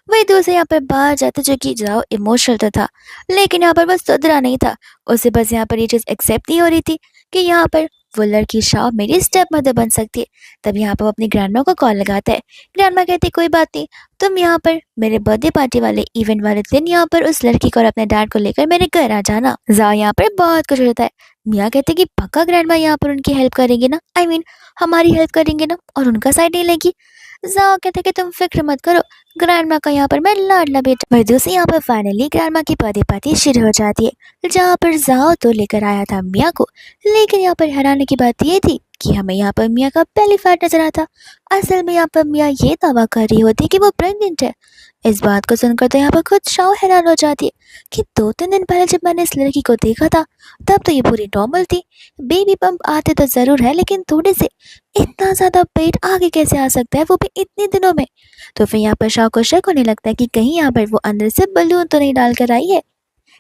वही दूसरे यहाँ पर बाहर जाते जो कि जाओ इमोशनल तो था, लेकिन यहाँ पर वो सुधरा नहीं था। उसे बस यहाँ पर ये चीज़ एक्सेप्ट नहीं हो रही थी कि यहाँ पर वो लड़की शाह मेरी स्टेप मदर बन सकती है। तब यहाँ पर वो अपनी ग्रैंडमा को कॉल लगाता है। ग्रैंडमा कहती कोई बात नहीं, तुम यहाँ पर मेरे बर्थडे पार्टी वाले इवेंट वाले दिन यहाँ पर उस लड़की को और अपने डैड को लेकर मेरे घर आ जाना। जाओ यहाँ पर बहुत कुछ होता है। मियाँ कहते कि पक्का ग्रैंडमा यहाँ पर उनकी हेल्प करेंगे ना, हमारी हेल्प करेंगे ना और उनका साइड नहीं लेगी। जाओ कहते कि तुम फिक्र मत करो, ग्रैंडमा का यहाँ पर मैं लाडला बेटा। वहीं दूसरी यहाँ पर फाइनली ग्रैंडमा की बर्थडे पार्टी शुरू हो जाती है, जहाँ पर जाओ तो लेकर आया था मिया को। लेकिन यहाँ पर हैरानी की बात ये थी कि हमें यहाँ पर मिया का बेली फैट नजर आता। असल में यहाँ पर मिया ये दावा कर रही होती कि वो प्रेग्नेंट है। इस बात को सुनकर तो यहाँ पर खुद शाओ हैरान हो जाती है कि 2-3 दिन पहले जब मैंने इस लड़की को देखा था तब तो ये पूरी नॉर्मल थी। बेबी बम्प आते तो जरूर है, लेकिन थोड़े से, इतना ज्यादा पेट आगे कैसे आ सकता है, वो भी इतने दिनों में। तो फिर यहाँ पर शाह को शक होने लगता है कि कहीं यहाँ पर वो अंदर से बलून तो नहीं डाल कर आई है।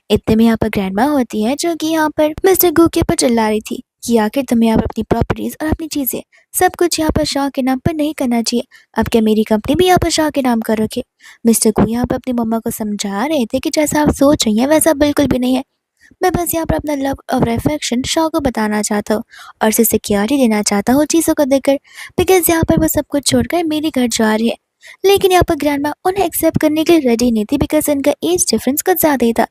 इतने में यहाँ पर ग्रैंडमा होती है, जो कि यहाँ पर मिस्टर गू के ऊपर चिल्ला रही थी कि आखिर तुम्हें यहाँ पर अपनी प्रॉपर्टीज और अपनी चीजें सब कुछ यहाँ पर शाह के नाम पर नहीं करना चाहिए। अब क्या मेरी कंपनी भी यहाँ पर शाह के नाम कर रखे। मिस्टर गू यहाँ पर अपनी मम्मा को समझा रहे थे कि जैसा आप सोच रही हैं वैसा बिल्कुल भी नहीं है। मैं बस यहाँ पर अपना लव और अफेक्शन शाह को बताना चाहता हूँ और उसे सिक्योरिटी देना चाहता हूँ चीज़ों को देखकर, बिकॉज यहाँ पर वो सब कुछ छोड़कर मेरे घर जा रही है। लेकिन यहाँ पर ग्रैंडमा उन्हें एक्सेप्ट करने के लिए रेडी नहीं थी, बिकॉज इनका एज डिफरेंस कुछ ज़्यादा ही था।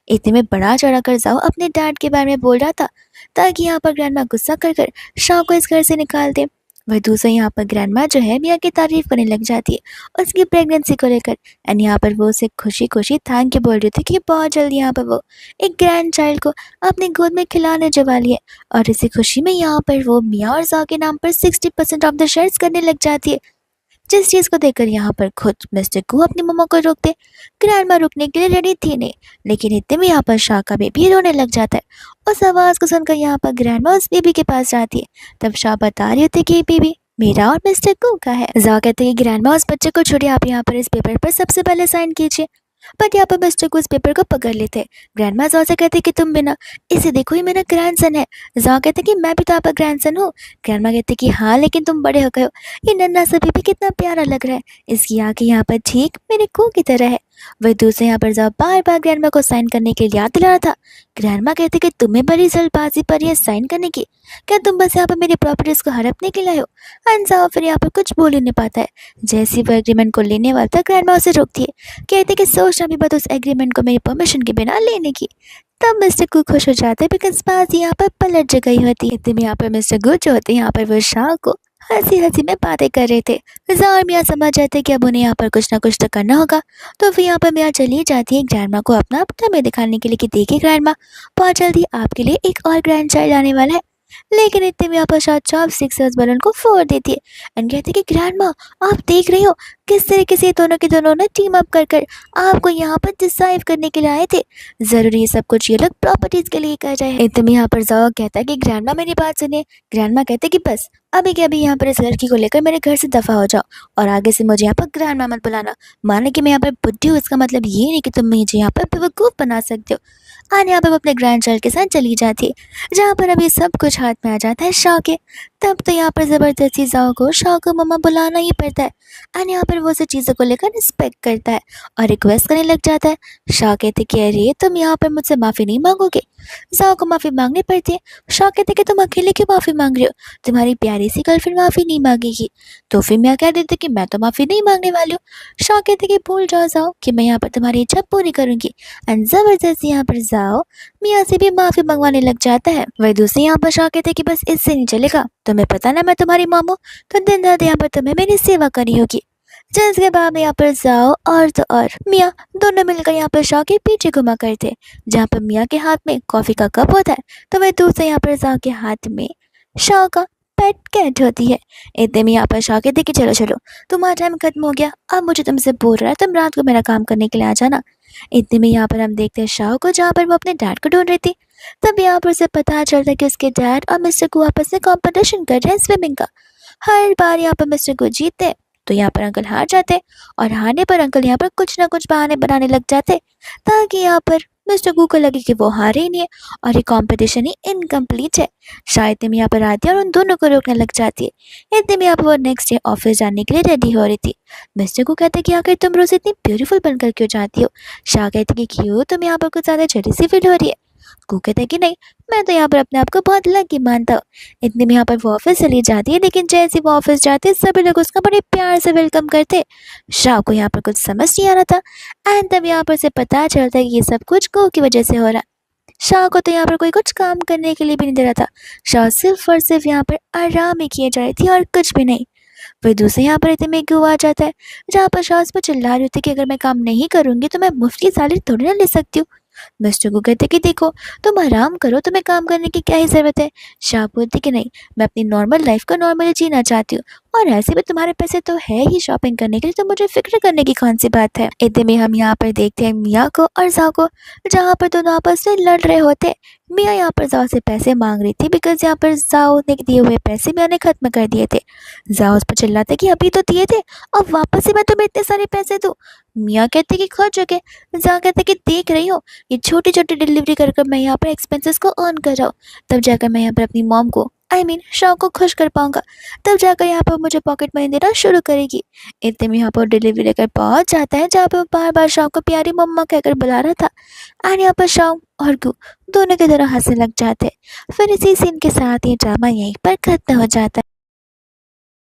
इतने में बड़ा चढ़ा कर जाओ अपने डैड के बारे में बोल रहा था ताकि यहाँ पर ग्रैंडमा गुस्सा कर शाह को इस घर से निकाल दे। वह दूसरा यहाँ पर ग्रैंडमा जो है मिया की तारीफ करने लग जाती है उसकी प्रेगनेंसी को लेकर। एंड यहाँ पर वो उसे खुशी खुशी थैंक यू बोल रही थी कि बहुत जल्दी यहाँ पर वो एक ग्रैंड चाइल्ड को अपनी गोद में खिलाने जो वाली है। और इसी खुशी में यहाँ पर वो मिया और जा के नाम पर 60% ऑफ द शेयर्स करने लग जाती है, जिस चीज को देखकर यहाँ पर खुद मिस्टर कू अपनी मम्मा को रोकते। ग्रैंडमा रुकने के लिए रेडी थी नहीं, लेकिन इतने में यहाँ पर शाह का बेबी रोने लग जाता है। उस आवाज को सुनकर यहाँ पर ग्रैंडमा उस बेबी के पास जाती है। तब शाह बता रही होती कि ये बेबी मेरा और मिस्टर कू का है। जा कहते हैं कि ग्रैंडमा उस बच्चे को छोड़िए, आप यहाँ पर इस पेपर पर सबसे पहले साइन कीजिए। बट यहाँ पर मिस्टर को उस पेपर को पकड़ लेते। ग्रैंडमा जा से कहते कि तुम बिना, इसे देखो, ये मेरा ग्रैंडसन है। जा कहते कि मैं भी तो आपका ग्रैंडसन हूँ। ग्रैंडमा कहते कि हाँ, लेकिन तुम बड़े हो गए हो। ये नन्हा सा बेबी कितना प्यारा लग रहा है, इसकी आंखें यहाँ पर ठीक मेरे को की तरह है। वह दूसरे यहाँ पर जा बार बार ग्रैंडमा को साइन करने के लिए याद दिला रहा था। ग्रैंडमा कहते कि तुम्हें बड़ी जल्दबाजी पर यह साइन करने की, क्या तुम बस यहाँ पर मेरी प्रॉपर्टीज को हड़पने के लाए हो। अनजाओ फिर यहाँ पर कुछ बोल ही नहीं पाता है। जैसे ही वह एग्रीमेंट को लेने वाला था ग्रैंडमा उसे रोकती है, कहते कि सोचना भी मत उस एग्रीमेंट को मेरी परमिशन के बिना लेने की। तब मिस्टर गू खुश हो जाते हैं, बिकॉज बाजी यहाँ पर पलट गई होती है। इतने में यहाँ पर मिस्टर गू जो होते हैं यहाँ पर वो शाह को हंसी हंसी में बातें कर रहे थे। जार मियाँ समझ जाते कि अब उन्हें यहाँ पर कुछ ना कुछ तो करना होगा। तो फिर यहाँ पर मियाँ चली जाती है ग्रैंडमा को अपना टमी दिखाने के लिए कि देखिए ग्रैंडमा, बहुत जल्दी आपके लिए एक और ग्रैंड चाइल्ड आने वाला है। लेकिन इतने में यहाँ पर शाह चॉपस्टिक से उस बलून को फोड़ देती है एंड कहती है कि ग्रैंडमा, आप देख रही हो किस तरीके से दोनों के दोनों ने टीम अप कर आपको यहाँ पर डिसाइव करने के लिए आए थे। जरूरी ये सब कुछ ये लोग प्रॉपर्टीज के लिए कर रहे हैं। इतने में यहाँ पर जाओ कहता है कि ग्रैंडमा मेरी बात सुनिए। ग्रैंडमा कहते कि बस अभी के अभी यहाँ पर इस लड़की को लेकर मेरे घर से दफा हो जाओ और आगे से मुझे यहाँ पर ग्रैंडमा मत बुलाना। माने कि मैं यहाँ पर बुद्धि हूँ, इसका मतलब ये नहीं कि तुम मुझे यहाँ पर बेवकूफ़ बना सकते हो। और यहाँ पर वो अपने ग्रैंड चाइल्ड के साथ चली जाती है, जहाँ पर अभी सब कुछ हाथ में आ जाता है शाह के। तब तो यहाँ पर ज़बरदस्ती जाओ को शाह को मम्मा बुलाना ही पड़ता है। और यहाँ पर वो उसे चीज़ों को लेकर रिस्पेक्ट करता है और रिक्वेस्ट करने लग जाता है। शाह कहते कि अरे तुम यहाँ पर मुझसे माफ़ी नहीं मांगोगे। जाओ को माफ़ी मांगनी पड़ती है। शाह कहते कि तुम अकेले क्यों माफ़ी मांग रहे हो, तुम्हारी प्यारी सी गर्लफ्रेंड माफ़ी नहीं मांगेगी। तो फिर मैं कह देती कि मैं तो माफ़ी नहीं मांगने वाली हूँ। शाह कहते कि भूल जाओ कि मैं यहाँ पर तुम्हारी इच्छा पूरी करूँगी। एंड ज़बरदस्ती यहाँ पर जाओ मियाँ से भी माफ़ी मंगवाने लग जाता है। वही दूसरी यहाँ पर शाह कहते कि बस इससे नहीं चलेगा, तुम्हें पता ना मैं तुम्हारी मामू, तो दिन रात यहाँ पर तुम्हें मेरी सेवा करनी होगी। जिसके बाद में यहाँ पर जाओ और तो और मियाँ दोनों मिलकर यहाँ पर शाह के पीछे घुमा करते, जहाँ पर मियाँ के हाथ में कॉफी का कप होता है तो वह दूसरे यहाँ पर जाओ के हाथ में शाह का पेट कैट होती है। इतने में यहाँ पर शाह कहते कि चलो चलो तुम्हारा टाइम खत्म हो गया, अब मुझे तुमसे बोल रहा है, तुम रात को मेरा काम करने के लिए आ जाना। इतने में यहाँ पर हम देखते हैं शाह को, जहाँ पर वो अपने डैड को ढूंढ रही थी। तब यहाँ पर उसे पता चलता है कि उसके डैड और मिस्टर को आपस में कंपटीशन कर रहे हैं स्विमिंग का। हर बार यहाँ पर मिस्टर को जीतते हैं तो यहाँ पर अंकल हार जाते और हारने पर अंकल यहाँ पर कुछ ना कुछ बहाने बनाने लग जाते ताकि यहाँ पर मिस्टर गू को लगे कि वो हारे ही नहीं है और ये कंपटीशन ही इनकम्प्लीट है। शायद में यहाँ पर आती है और उन दोनों को रोकने लग जाती है। इतने में यहाँ पर वो नेक्स्ट डे ऑफिस जाने के लिए रेडी हो रही थी। मिस्टर गू कहते कि आखिर तुम रोज इतनी ब्यूटीफुल बनकर क्यों जाती हो। शाह कहते कि क्यों, तुम यहाँ पर कुछ ज़्यादा जेलसी फील हो रही है। गू कहते हैं कि नहीं, मैं तो यहाँ पर अपने आप को बहुत लकी मानता हूँ। इतने में यहाँ पर वो ऑफिस चली जाती है, लेकिन जैसे वो ऑफिस जाती है सभी लोग उसका बड़े प्यार से वेलकम करते। शाह को यहाँ पर कुछ समझ नहीं आ रहा था एंड तब यहाँ पर से पता चलता है कि ये सब कुछ गू की वजह से हो रहा है। शाह को तो यहाँ पर कोई कुछ काम करने के लिए भी नहीं दे रहा था। शाह सिर्फ और सिर्फ यहाँ पर आराम ही किए जा रही थी और कुछ भी नहीं। फिर दूसरे यहाँ पर इतने में क्यों आ जाता है, जहाँ पर शाह उस पर चिल्ला रही होती है कि अगर मैं काम नहीं करूँगी तो मैं मुफ्त की सैलरी थोड़ी ना ले सकती हूँ। मिस्टर को कहते कि देखो, तुम आराम करो, तुम्हें काम करने की क्या ही ज़रूरत है। शाह बोलती कि नहीं, मैं अपनी नॉर्मल लाइफ को नॉर्मली जीना चाहती हूँ, और ऐसे भी तुम्हारे पैसे तो है ही शॉपिंग करने के लिए, तो मुझे फिक्र करने की कौन सी बात है। इतने में हम यहाँ पर देखते हैं मियाँ को और जाओ को, जहाँ पर दोनों आपस में लड़ रहे होते। मियाँ यहाँ पर जाओ से पैसे मांग रही थी, बिकॉज यहाँ पर जाओ ने दिए हुए पैसे मियाँ ने खत्म कर दिए थे। जाओ उस पर चिल्लाते कि अभी तो दिए थे, अब वापस से मैं तुम्हें इतने सारे पैसे दूँ। मियाँ कहते कि खर्च हो गए। जाओ कहते कि देख रही हो, ये छोटी-छोटी डिलीवरी कर कर मैं यहाँ पर एक्सपेंसेस को अर्न कर रहा हूँ। तब जाकर मैं यहाँ पर अपनी मॉम को, आई मीन शाह को खुश कर पाऊँगा। तब जाकर यहाँ पर मुझे पॉकेट मनी देना शुरू करेगी। इतने में यहाँ पर डिलीवरी लेकर पहुँच जाता है, जहाँ पर बार-बार शाह को प्यारी मम्मा कहकर बुला रहा था। एंड यहाँ पर शाह और गू दोनों की तरह हँसने लग जाते हैं। फिर इसी सीन के साथ ये ड्रामा यहीं पर खत्म हो जाता है।